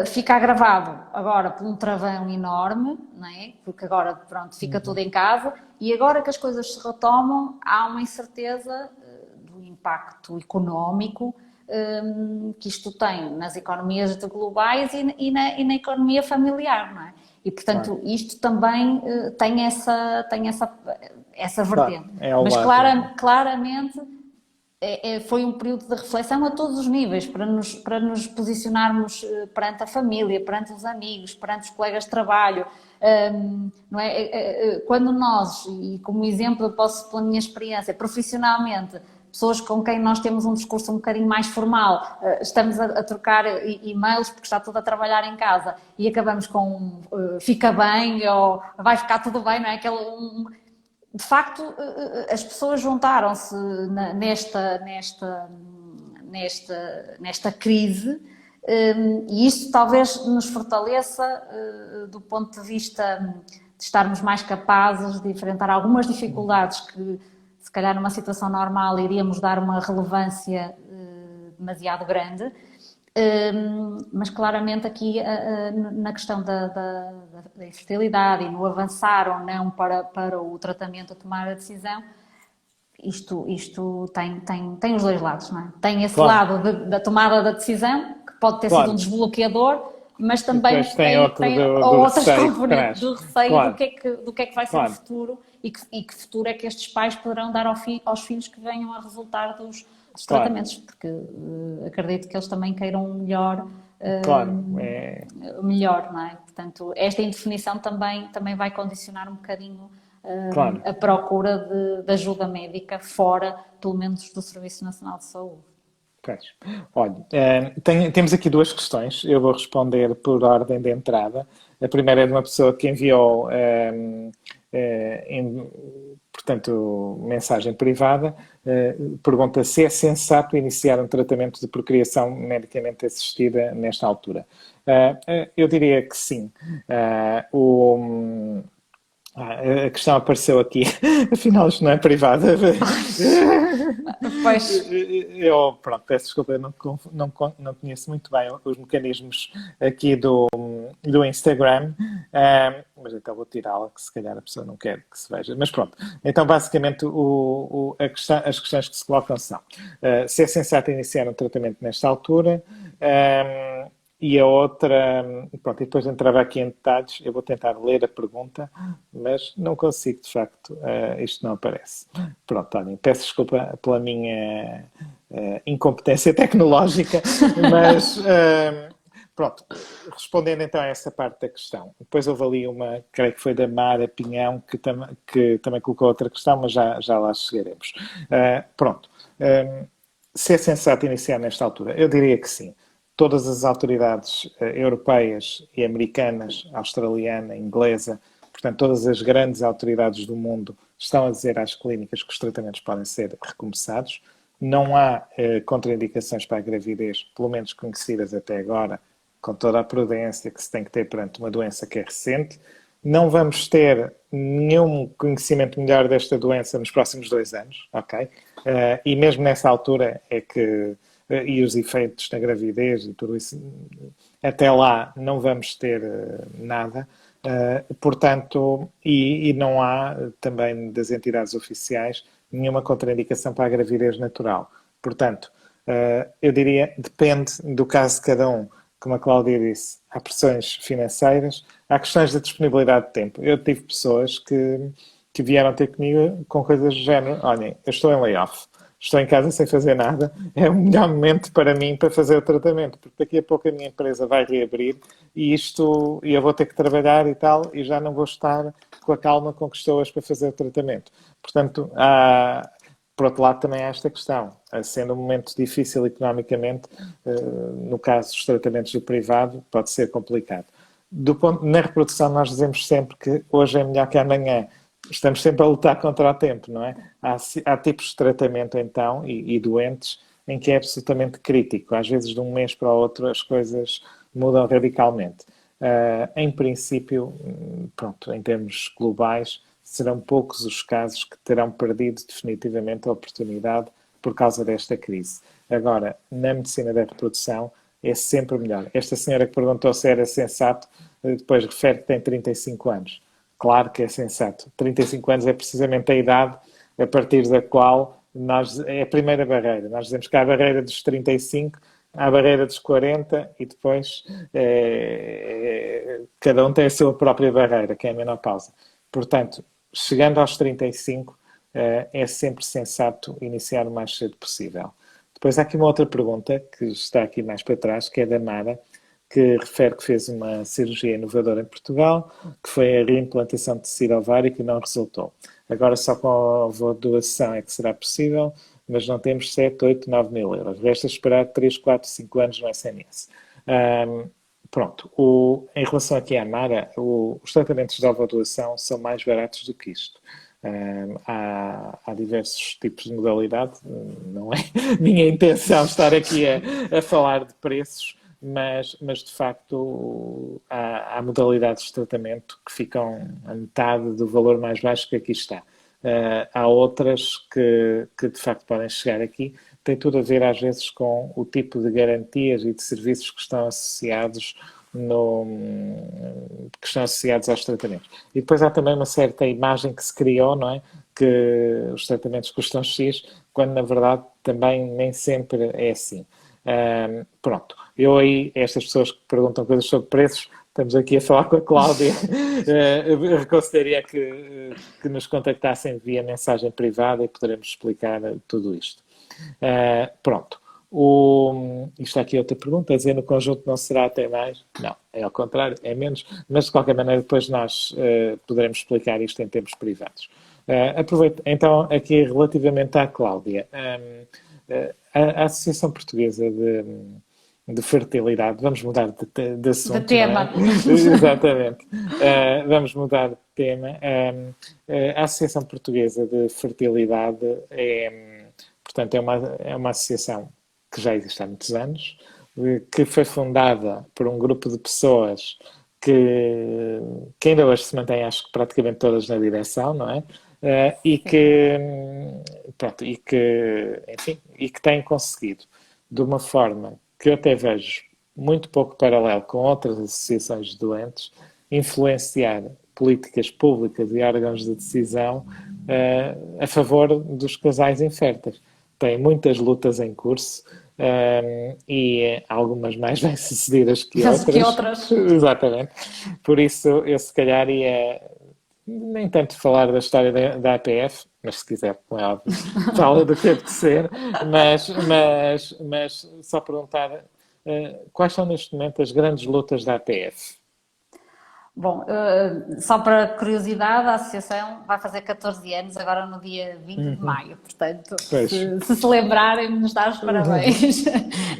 fica agravado agora por um travão enorme, não é? Porque agora, pronto, fica tudo em casa e agora que as coisas se retomam, há uma incerteza do impacto económico que isto tem nas economias globais e na economia familiar, não é? E, portanto, isto também tem essa vertente. Mas claramente foi um período de reflexão a todos os níveis, para nos posicionarmos perante a família, perante os amigos, perante os colegas de trabalho. Não é? Quando nós, e como exemplo eu posso, pela minha experiência, profissionalmente, pessoas com quem nós temos um discurso um bocadinho mais formal, estamos a trocar e-mails porque está tudo a trabalhar em casa e acabamos com fica bem ou vai ficar tudo bem, não é? De facto, as pessoas juntaram-se nesta crise e isso talvez nos fortaleça do ponto de vista de estarmos mais capazes de enfrentar algumas dificuldades que se calhar numa situação normal iríamos dar uma relevância demasiado grande, mas claramente aqui na questão da infertilidade e no avançar ou não para o tratamento, a tomar a decisão, isto tem os dois lados, não é? Tem esse lado da tomada da decisão, que pode ter sido um desbloqueador, mas também tem outras componentes do receio do que é que vai ser o futuro e que futuro é que estes pais poderão dar aos filhos que venham a resultar dos tratamentos, porque acredito que eles também queiram o melhor, melhor, não é? Portanto, esta indefinição também vai condicionar um bocadinho a procura de ajuda médica fora, pelo menos, do Serviço Nacional de Saúde. Pois. Olha, temos aqui duas questões, eu vou responder por ordem de entrada. A primeira é de uma pessoa que enviou, portanto, mensagem privada, pergunta se é sensato iniciar um tratamento de procriação medicamente assistida nesta altura. Eu diria que sim. A questão apareceu aqui, afinal isto não é privada. Pois. Eu, pronto, peço desculpa, eu não conheço muito bem os mecanismos aqui do Instagram, mas então vou tirá-la, que se calhar a pessoa não quer que se veja. Mas pronto, então basicamente as questões que se colocam são se é sensato iniciar um tratamento nesta altura, e a outra, pronto, e depois entrava aqui em detalhes, eu vou tentar ler a pergunta, mas não consigo, de facto, isto não aparece. Pronto, Tânia, peço desculpa pela minha incompetência tecnológica, mas pronto, respondendo então a essa parte da questão. Depois houve ali uma, creio que foi da Mara Pinhão, que também colocou outra questão, mas já lá chegaremos. Pronto, se é sensato iniciar nesta altura? Eu diria que sim. Todas as autoridades europeias e americanas, australiana, inglesa, portanto, todas as grandes autoridades do mundo estão a dizer às clínicas que os tratamentos podem ser recomeçados. Não há contraindicações para a gravidez, pelo menos conhecidas até agora, com toda a prudência que se tem que ter perante uma doença que é recente. Não vamos ter nenhum conhecimento melhor desta doença nos próximos 2 anos, ok? E mesmo nessa altura é que... e os efeitos da gravidez e tudo isso, até lá não vamos ter nada. Portanto, e não há também das entidades oficiais nenhuma contraindicação para a gravidez natural. Portanto, eu diria, depende do caso de cada um. Como a Cláudia disse, há pressões financeiras, há questões de disponibilidade de tempo. Eu tive pessoas que vieram ter comigo com coisas do género: olhem, eu estou em layoff, estou em casa sem fazer nada, é o melhor momento para mim para fazer o tratamento, porque daqui a pouco a minha empresa vai reabrir e eu vou ter que trabalhar e tal, e já não vou estar com a calma com que estou hoje para fazer o tratamento. Portanto, por outro lado, também há esta questão. Sendo um momento difícil economicamente, no caso dos tratamentos do privado, pode ser complicado. Na reprodução, nós dizemos sempre que hoje é melhor que amanhã. Estamos sempre a lutar contra o tempo, não é? Há tipos de tratamento, então, e doentes, em que é absolutamente crítico. Às vezes, de um mês para o outro, as coisas mudam radicalmente. Em princípio, pronto, em termos globais, serão poucos os casos que terão perdido definitivamente a oportunidade por causa desta crise. Agora, na medicina da reprodução, é sempre melhor. Esta senhora que perguntou se era sensato, depois refere que tem 35 anos. Claro que é sensato. 35 anos é precisamente a idade a partir da qual é a primeira barreira. Nós dizemos que há a barreira dos 35, há a barreira dos 40 e depois cada um tem a sua própria barreira, que é a menopausa. Portanto, chegando aos 35, é sempre sensato iniciar o mais cedo possível. Depois há aqui uma outra pergunta, que está aqui mais para trás, que é da Mara, que refere que fez uma cirurgia inovadora em Portugal, que foi a reimplantação de tecido ovário que não resultou. Agora só com a ovodoação é que será possível, mas não temos 7, 8, 9 mil euros. Resta esperar 3, 4, 5 anos no SNS. Pronto, em relação aqui à Mara, os tratamentos de ovodoação são mais baratos do que isto. Há diversos tipos de modalidade, não é minha intenção estar aqui a falar de preços, mas de facto há modalidades de tratamento que ficam a metade do valor mais baixo que aqui está. Há outras que de facto podem chegar aqui, tem tudo a ver às vezes com o tipo de garantias e de serviços que estão associados aos tratamentos. E depois há também uma certa imagem que se criou, não é? Que os tratamentos custam X, quando na verdade também nem sempre é assim. Pronto, estas pessoas que perguntam coisas sobre preços, estamos aqui a falar com a Cláudia, aconselharia que nos contactassem via mensagem privada e poderemos explicar tudo isto. Pronto. Isto aqui é outra pergunta, dizer no conjunto não será até mais? Não, é ao contrário, é menos, mas de qualquer maneira depois nós poderemos explicar isto em termos privados. Aproveito, então, aqui relativamente à Cláudia, a Associação Portuguesa de Fertilidade, vamos mudar de assunto. De tema. Exatamente. Vamos mudar de tema. A Associação Portuguesa de Fertilidade portanto, é uma associação que já existe há muitos anos, que foi fundada por um grupo de pessoas que ainda hoje se mantém, acho que praticamente todas na direção, não é? E que têm conseguido, de uma forma que eu até vejo muito pouco paralelo com outras associações de doentes, influenciar políticas públicas e órgãos de decisão a favor dos casais inférteis. Tem muitas lutas em curso e algumas mais bem-sucedidas que outras. Exatamente. Por isso, eu se calhar ia nem tanto falar da história da APF, mas se quiser, como é óbvio, fala do que apetecer, mas só perguntar quais são neste momento as grandes lutas da APF? Bom, só para curiosidade, a associação vai fazer 14 anos agora no dia 20 de maio, portanto, se lembrarem, nos dar os parabéns.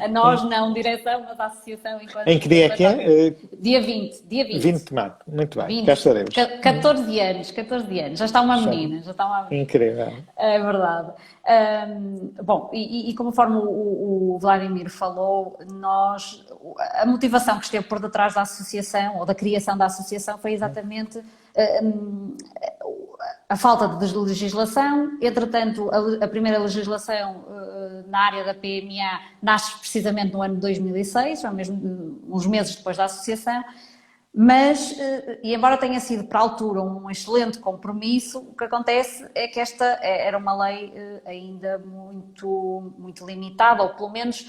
A nós não, direção, mas a associação enquanto... Em que dia é que é? Dia 20. 20 de maio, muito bem, 20, cá estaremos. 14 anos, já está uma menina, Incrível. É verdade. Bom, e conforme o Vladimir falou, a motivação que esteve por detrás da associação, ou da criação da associação, foi exatamente a falta de legislação. Entretanto, a primeira legislação na área da PMA nasce precisamente no ano de 2006, ou mesmo uns meses depois da associação. Mas, e embora tenha sido para a altura um excelente compromisso, o que acontece é que esta era uma lei ainda muito limitada, ou pelo menos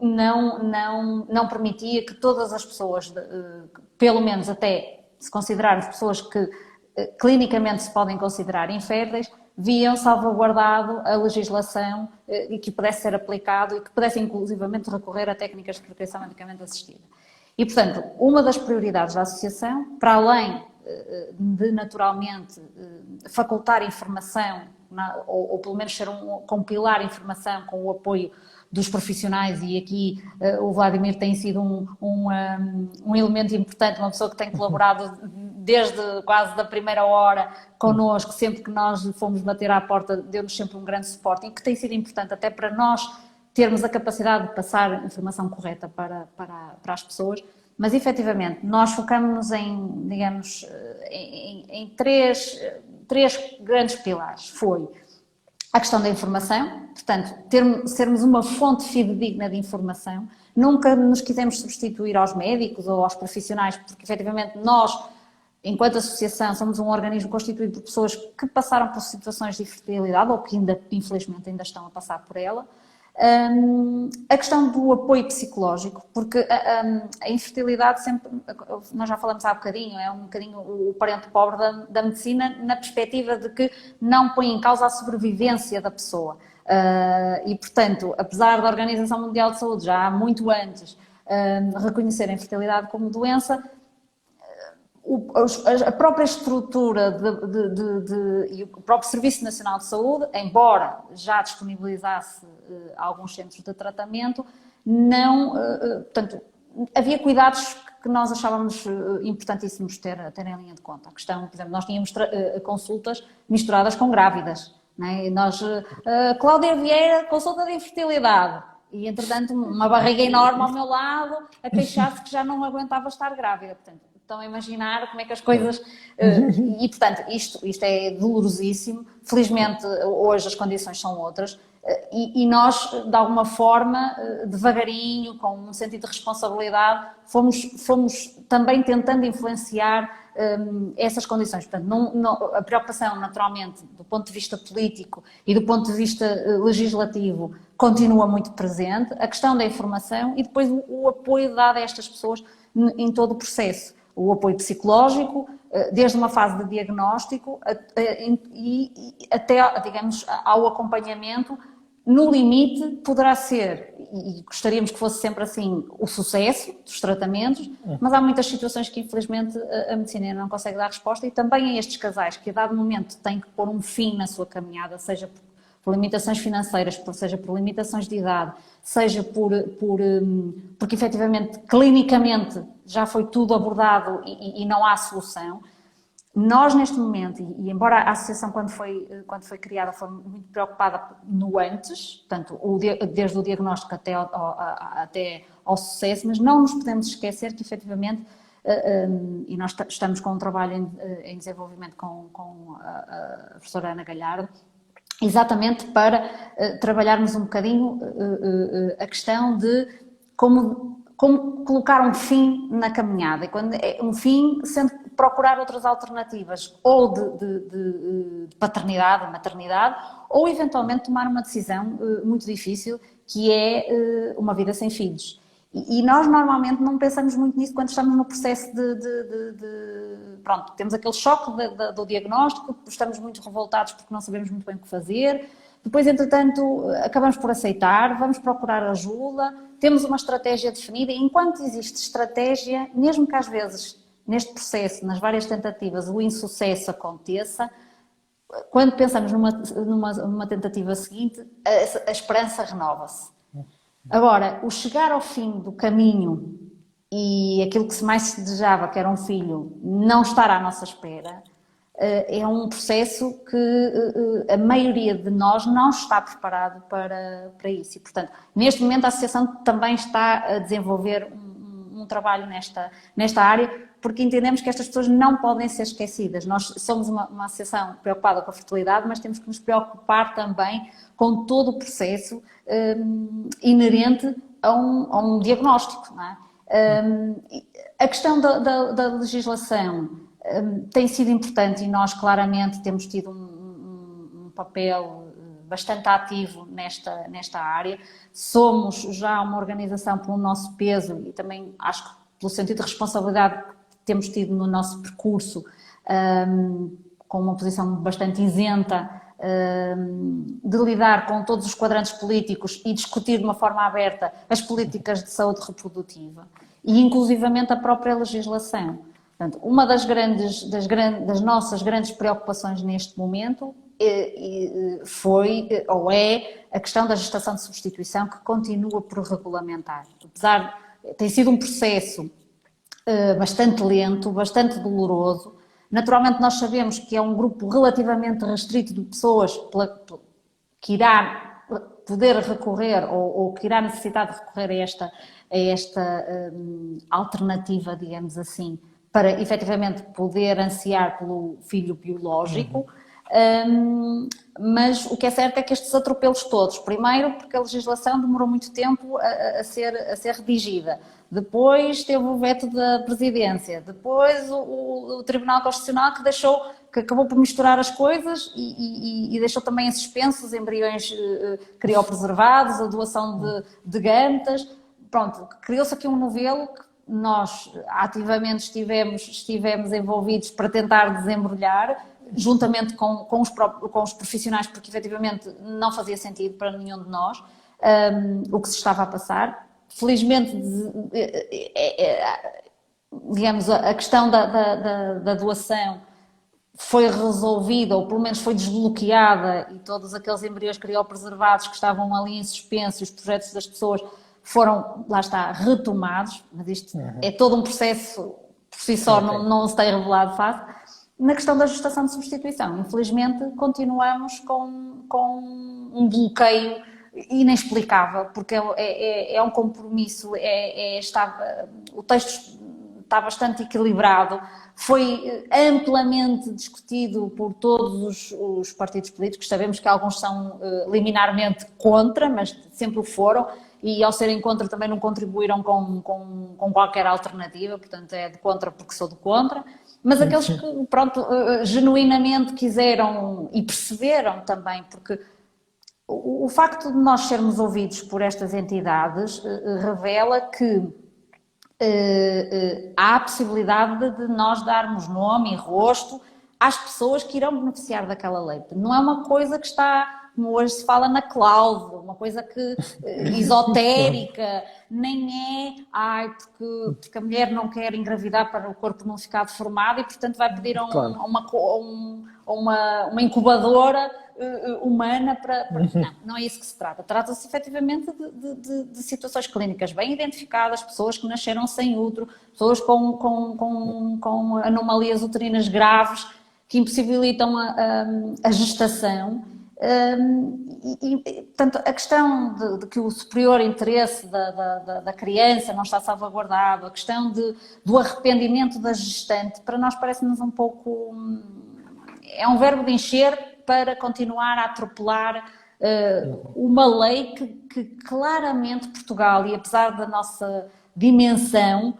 não permitia que todas as pessoas, pelo menos até se considerarmos pessoas que clinicamente se podem considerar inférteis, viam salvaguardado a legislação e que pudesse ser aplicado e que pudesse inclusivamente recorrer a técnicas de procriação medicamente assistida. E, portanto, uma das prioridades da associação, para além de naturalmente facultar informação, ou pelo menos compilar informação com o apoio dos profissionais, e aqui o Vladimir tem sido um elemento importante, uma pessoa que tem colaborado desde quase da primeira hora connosco, sempre que nós fomos bater à porta, deu-nos sempre um grande suporte, e que tem sido importante até para nós termos a capacidade de passar informação correta para as pessoas. Mas, efetivamente, nós focamos-nos em, digamos, em três grandes pilares. Foi a questão da informação, portanto, sermos uma fonte fidedigna de informação. Nunca nos quisemos substituir aos médicos ou aos profissionais, porque, efetivamente, nós, enquanto associação, somos um organismo constituído por pessoas que passaram por situações de infertilidade ou que, infelizmente, ainda estão a passar por ela. A questão do apoio psicológico, porque a infertilidade sempre, nós já falamos há bocadinho, é um bocadinho o parente pobre da medicina, na perspectiva de que não põe em causa a sobrevivência da pessoa. E, portanto, apesar da Organização Mundial de Saúde já há muito antes reconhecer a infertilidade como doença, a própria estrutura e o próprio Serviço Nacional de Saúde, embora já disponibilizasse alguns centros de tratamento, portanto, havia cuidados que nós achávamos importantíssimos terem em linha de conta. A questão, por exemplo, nós tínhamos consultas misturadas com grávidas, não é? Nós, Cláudia Vieira, consulta de infertilidade, e entretanto uma barriga enorme ao meu lado a queixar-se que já não aguentava estar grávida, portanto, estão a imaginar como é que as coisas... E, portanto, isto é dolorosíssimo. Felizmente, hoje as condições são outras. E nós, de alguma forma, devagarinho, com um sentido de responsabilidade, fomos também tentando influenciar essas condições. Portanto, a preocupação, naturalmente, do ponto de vista político e do ponto de vista legislativo, continua muito presente. A questão da informação e depois o apoio dado a estas pessoas em todo o processo. O apoio psicológico, desde uma fase de diagnóstico e até, digamos, ao acompanhamento. No limite, poderá ser, e gostaríamos que fosse sempre assim, o sucesso dos tratamentos, mas há muitas situações que, infelizmente, a medicina não consegue dar resposta, e também a estes casais que, a dado momento, têm que pôr um fim na sua caminhada, seja por limitações financeiras, seja por limitações de idade, seja porque efetivamente, clinicamente, já foi tudo abordado e não há solução. Nós, neste momento, e embora a associação, quando foi criada, foi muito preocupada no antes, portanto, desde o diagnóstico até ao sucesso, mas não nos podemos esquecer que, efetivamente, e nós estamos com um trabalho em desenvolvimento com a professora Ana Galhardo, exatamente para trabalharmos um bocadinho a questão de como colocar um fim na caminhada, e quando é um fim, sendo procurar outras alternativas, ou de paternidade, maternidade, ou eventualmente tomar uma decisão muito difícil, que é uma vida sem filhos. E nós normalmente não pensamos muito nisso quando estamos no processo pronto, temos aquele choque do diagnóstico, estamos muito revoltados porque não sabemos muito bem o que fazer. Depois, entretanto, acabamos por aceitar, vamos procurar ajuda, temos uma estratégia definida, e enquanto existe estratégia, mesmo que às vezes neste processo, nas várias tentativas, o insucesso aconteça, quando pensamos numa tentativa seguinte, a esperança renova-se. Agora, o chegar ao fim do caminho e aquilo que mais se desejava, que era um filho, não estar à nossa espera, é um processo que a maioria de nós não está preparado para isso. E, portanto, neste momento a Associação também está a desenvolver um trabalho nesta área, porque entendemos que estas pessoas não podem ser esquecidas. Nós somos uma associação preocupada com a fertilidade, mas temos que nos preocupar também com todo o processo inerente a um diagnóstico, não é? A questão da legislação tem sido importante, e nós claramente temos tido um papel bastante ativo nesta área. Somos já uma organização pelo nosso peso e também acho que pelo sentido de responsabilidade que temos tido no nosso percurso, com uma posição bastante isenta de lidar com todos os quadrantes políticos e discutir de uma forma aberta as políticas de saúde reprodutiva e inclusivamente a própria legislação. Portanto, uma das nossas grandes preocupações neste momento foi, ou é, a questão da gestação de substituição, que continua por regulamentar. Apesar, tem sido um processo bastante lento, bastante doloroso. Naturalmente nós sabemos que é um grupo relativamente restrito de pessoas que irá poder recorrer ou que irá necessitar de recorrer a esta alternativa, digamos assim, para efetivamente poder ansiar pelo filho biológico. Mas o que é certo é que estes atropelos todos, primeiro porque a legislação demorou muito tempo a ser redigida, depois teve o veto da Presidência, depois o Tribunal Constitucional que acabou por misturar as coisas e deixou também em suspenso os embriões criopreservados, a doação de gametas. Pronto, criou-se aqui um novelo que nós ativamente estivemos envolvidos para tentar desembrulhar, juntamente com os profissionais, porque efetivamente não fazia sentido para nenhum de nós o que se estava a passar. Felizmente, digamos, a questão da doação foi resolvida, ou pelo menos foi desbloqueada, e todos aqueles embriões criopreservados que estavam ali em suspenso, os projetos das pessoas foram, lá está, retomados, mas isto é todo um processo, por si só não se tem revelado fácil. Na questão da gestação de substituição, infelizmente continuamos com um bloqueio inexplicável, porque é um compromisso, o texto está bastante equilibrado, foi amplamente discutido por todos os partidos políticos, sabemos que alguns são liminarmente contra, mas sempre o foram, e ao serem contra também não contribuíram com qualquer alternativa, portanto é de contra porque sou de contra, mas aqueles que, pronto, genuinamente quiseram e perceberam também, porque o facto de nós sermos ouvidos por estas entidades revela que há a possibilidade de nós darmos nome e rosto às pessoas que irão beneficiar daquela lei. Não é uma coisa que está, como hoje se fala, na cláusula, uma coisa que esotérica, nem é, porque a mulher não quer engravidar para o corpo não ficar deformado e, portanto, vai pedir a uma incubadora humana para... Não é isso que se trata. Trata-se efetivamente de situações clínicas bem identificadas, pessoas que nasceram sem útero, pessoas com anomalias uterinas graves que impossibilitam a gestação. Portanto, a questão de que o superior interesse da criança não está salvaguardado, a questão do arrependimento da gestante, para nós parece-nos um pouco... É um verbo de encher para continuar a atropelar uma lei que claramente Portugal, e apesar da nossa dimensão,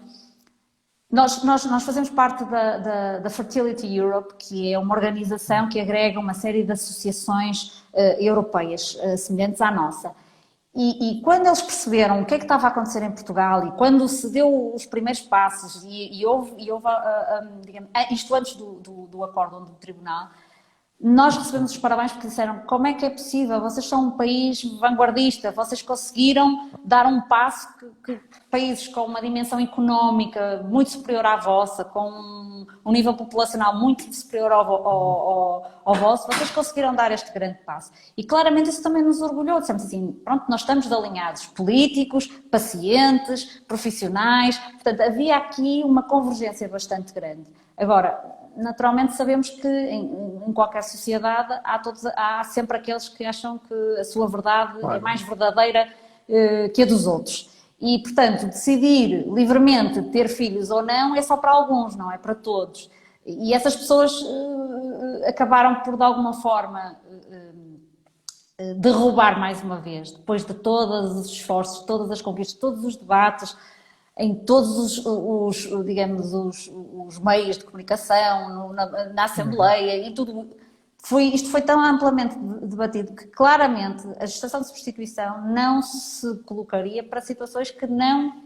nós fazemos parte da Fertility Europe, que é uma organização que agrega uma série de associações europeias semelhantes à nossa. E quando eles perceberam o que é que estava a acontecer em Portugal e quando se deu os primeiros passos e houve digamos, isto antes do acórdão do Tribunal, nós recebemos os parabéns porque disseram: como é que é possível? Vocês são um país vanguardista, vocês conseguiram dar um passo que países com uma dimensão económica muito superior à vossa, com um nível populacional muito superior ao vosso, vocês conseguiram dar este grande passo. E claramente isso também nos orgulhou, dissemos assim, pronto, nós estamos alinhados, políticos, pacientes, profissionais, portanto havia aqui uma convergência bastante grande. Agora, naturalmente sabemos que em qualquer sociedade há sempre aqueles que acham que a sua verdade é mais verdadeira que a dos outros. E, portanto, decidir livremente ter filhos ou não é só para alguns, não é para todos. E essas pessoas acabaram por, de alguma forma, derrubar mais uma vez, depois de todos os esforços, todas as conquistas, todos os debates, em todos digamos, os meios de comunicação, na Assembleia e tudo. Isto foi tão amplamente debatido que claramente a gestação de substituição não se colocaria para situações que não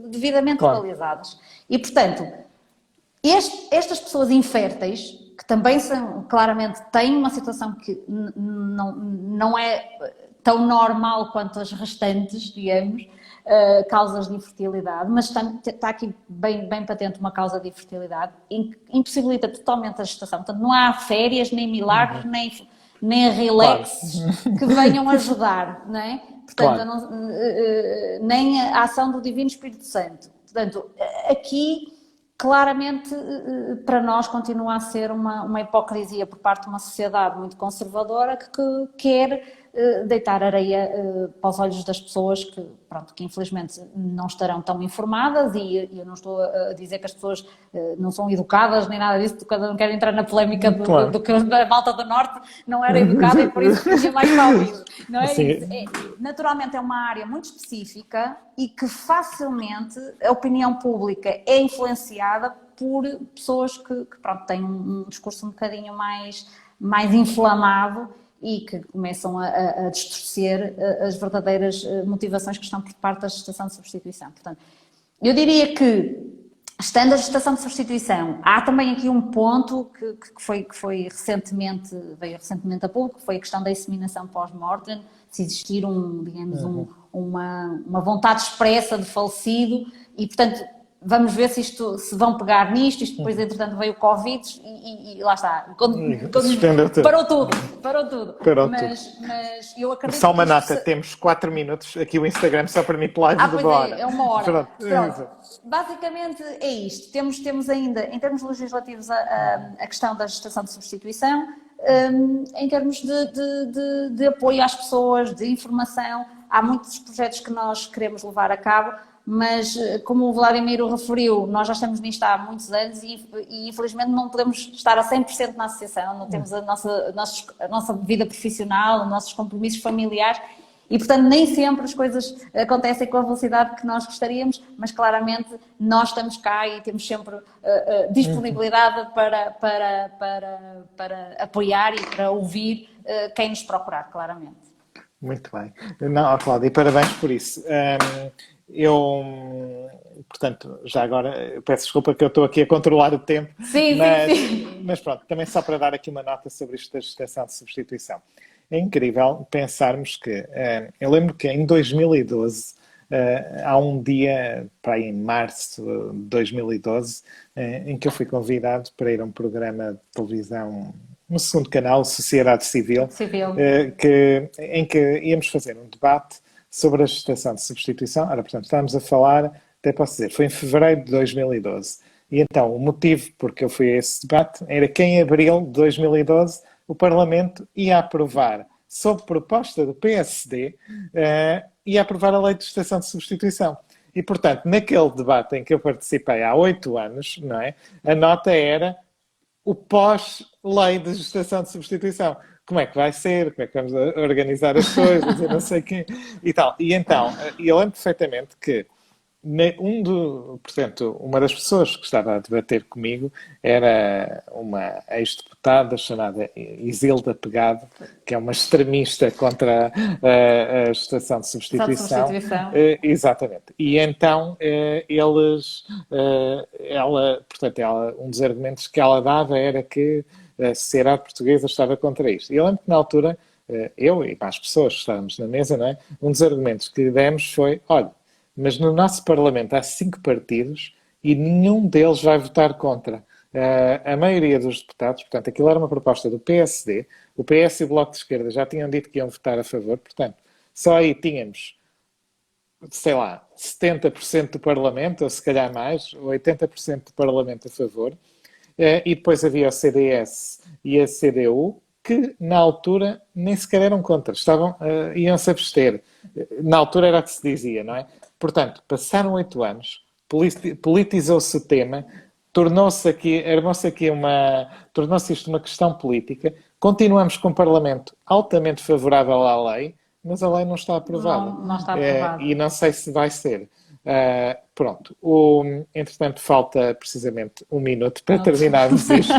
devidamente realizadas. E, portanto, estas pessoas inférteis que também são, claramente têm uma situação que não é tão normal quanto as restantes, digamos, causas de infertilidade, mas está aqui bem patente uma causa de infertilidade, impossibilita totalmente a gestação. Portanto, não há férias, nem milagres, nem relax que venham ajudar, não é? Portanto, nem a ação do Divino Espírito Santo. Portanto, aqui, claramente, para nós continua a ser uma hipocrisia por parte de uma sociedade muito conservadora que quer deitar areia para os olhos das pessoas que infelizmente não estarão tão informadas, e eu não estou a dizer que as pessoas não são educadas nem nada disso, porque eu não quero entrar na polémica do que a malta do Norte não era educada e por isso tinha mais ouvido. Não é isso. Naturalmente é uma área muito específica e que facilmente a opinião pública é influenciada por pessoas que têm um discurso um bocadinho mais inflamado e que começam a distorcer as verdadeiras motivações que estão por parte da gestação de substituição. Portanto, eu diria que, estando a gestação de substituição, há também aqui um ponto que veio recentemente a público, que foi a questão da inseminação pós-mortem, se existir uma vontade expressa de falecido, e portanto vamos ver se vão pegar nisto. Isto depois, entretanto, veio o Covid e lá está. Parou tudo. Mas eu acredito. Só uma nota, temos 4 minutos aqui o Instagram só para mim pela live de hora. É uma hora. Pronto. Basicamente é isto. Temos ainda, em termos legislativos, a questão da gestação de substituição, em termos de apoio às pessoas, de informação. Há muitos projetos que nós queremos levar a cabo, mas como o Vladimir o referiu, nós já estamos nisto há muitos anos e infelizmente não podemos estar a 100% na associação, não temos a nossa vida profissional, os nossos compromissos familiares e, portanto, nem sempre as coisas acontecem com a velocidade que nós gostaríamos, mas claramente nós estamos cá e temos sempre disponibilidade para apoiar e para ouvir quem nos procurar, claramente. Muito bem. Não, Cláudia, parabéns por isso. Portanto, já agora, peço desculpa que eu estou aqui a controlar o tempo, mas pronto, também só para dar aqui uma nota sobre isto da gestação de substituição. É incrível pensarmos que, eu lembro que em 2012, há um dia, para aí em março de 2012, em que eu fui convidado para ir a um programa de televisão no segundo canal, Sociedade Civil. Em que íamos fazer um debate sobre a gestação de substituição. Ora, portanto, estávamos a falar, até posso dizer, foi em fevereiro de 2012. E então, o motivo porque eu fui a esse debate era que em abril de 2012 o Parlamento ia aprovar, sob proposta do PSD, ia aprovar a lei de gestação de substituição. E, portanto, naquele debate em que eu participei há 8 anos, não é? A nota era o pós-lei de gestação de substituição. Como é que vai ser, como é que vamos organizar as coisas, eu não sei quem, e tal. E então, eu lembro perfeitamente que portanto, uma das pessoas que estava a debater comigo era uma ex-deputada chamada Isilda Pegado, que é uma extremista contra a gestação de substituição. Exatamente. E então, um dos argumentos que ela dava era que a sociedade portuguesa estava contra isto. E eu lembro que na altura, eu e mais pessoas que estávamos na mesa, não é? Um dos argumentos que demos foi, olha, mas no nosso Parlamento há 5 partidos e nenhum deles vai votar contra. A maioria dos deputados, portanto, aquilo era uma proposta do PSD, o PS e o Bloco de Esquerda já tinham dito que iam votar a favor, portanto, só aí tínhamos, sei lá, 70% do Parlamento, ou se calhar mais, 80% do Parlamento a favor, e depois havia o CDS e a CDU, que na altura nem sequer eram contra, iam-se abster. Na altura era o que se dizia, não é? Portanto, passaram 8 anos, politizou-se o tema, tornou-se isto uma questão política, continuamos com um Parlamento altamente favorável à lei, mas a lei não está aprovada. Não está aprovada. E não sei se vai ser. Pronto, entretanto falta precisamente um minuto para Pronto. terminarmos isto.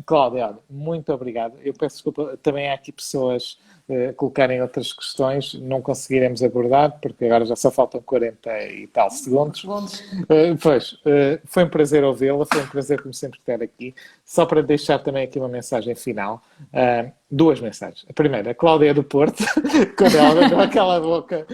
Cláudia, olha, muito obrigado. Eu peço desculpa, também há aqui pessoas colocarem outras questões, não conseguiremos abordar, porque agora já só faltam 40 e tal segundos. Segundos. Foi um prazer ouvi-la, foi um prazer, como sempre, estar aqui. Só para deixar também aqui uma mensagem final. Duas mensagens. A primeira, a Cláudia é do Porto, quando ela deu aquela boca,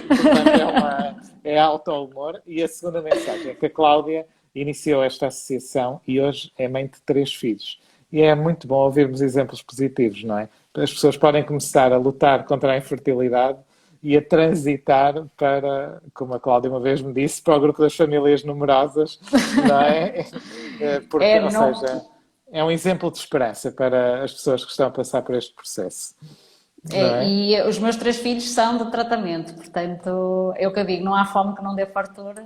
portanto, é auto-humor. E a segunda mensagem é que a Cláudia iniciou esta associação e hoje é mãe de 3 filhos. E é muito bom ouvirmos exemplos positivos, não é? As pessoas podem começar a lutar contra a infertilidade e a transitar para, como a Cláudia uma vez me disse, para o grupo das famílias numerosas, não é? Porque, ou seja, é um exemplo de esperança para as pessoas que estão a passar por este processo. Não é? E os meus 3 filhos são de tratamento, portanto, é o que eu digo, não há fome que não dê fartura.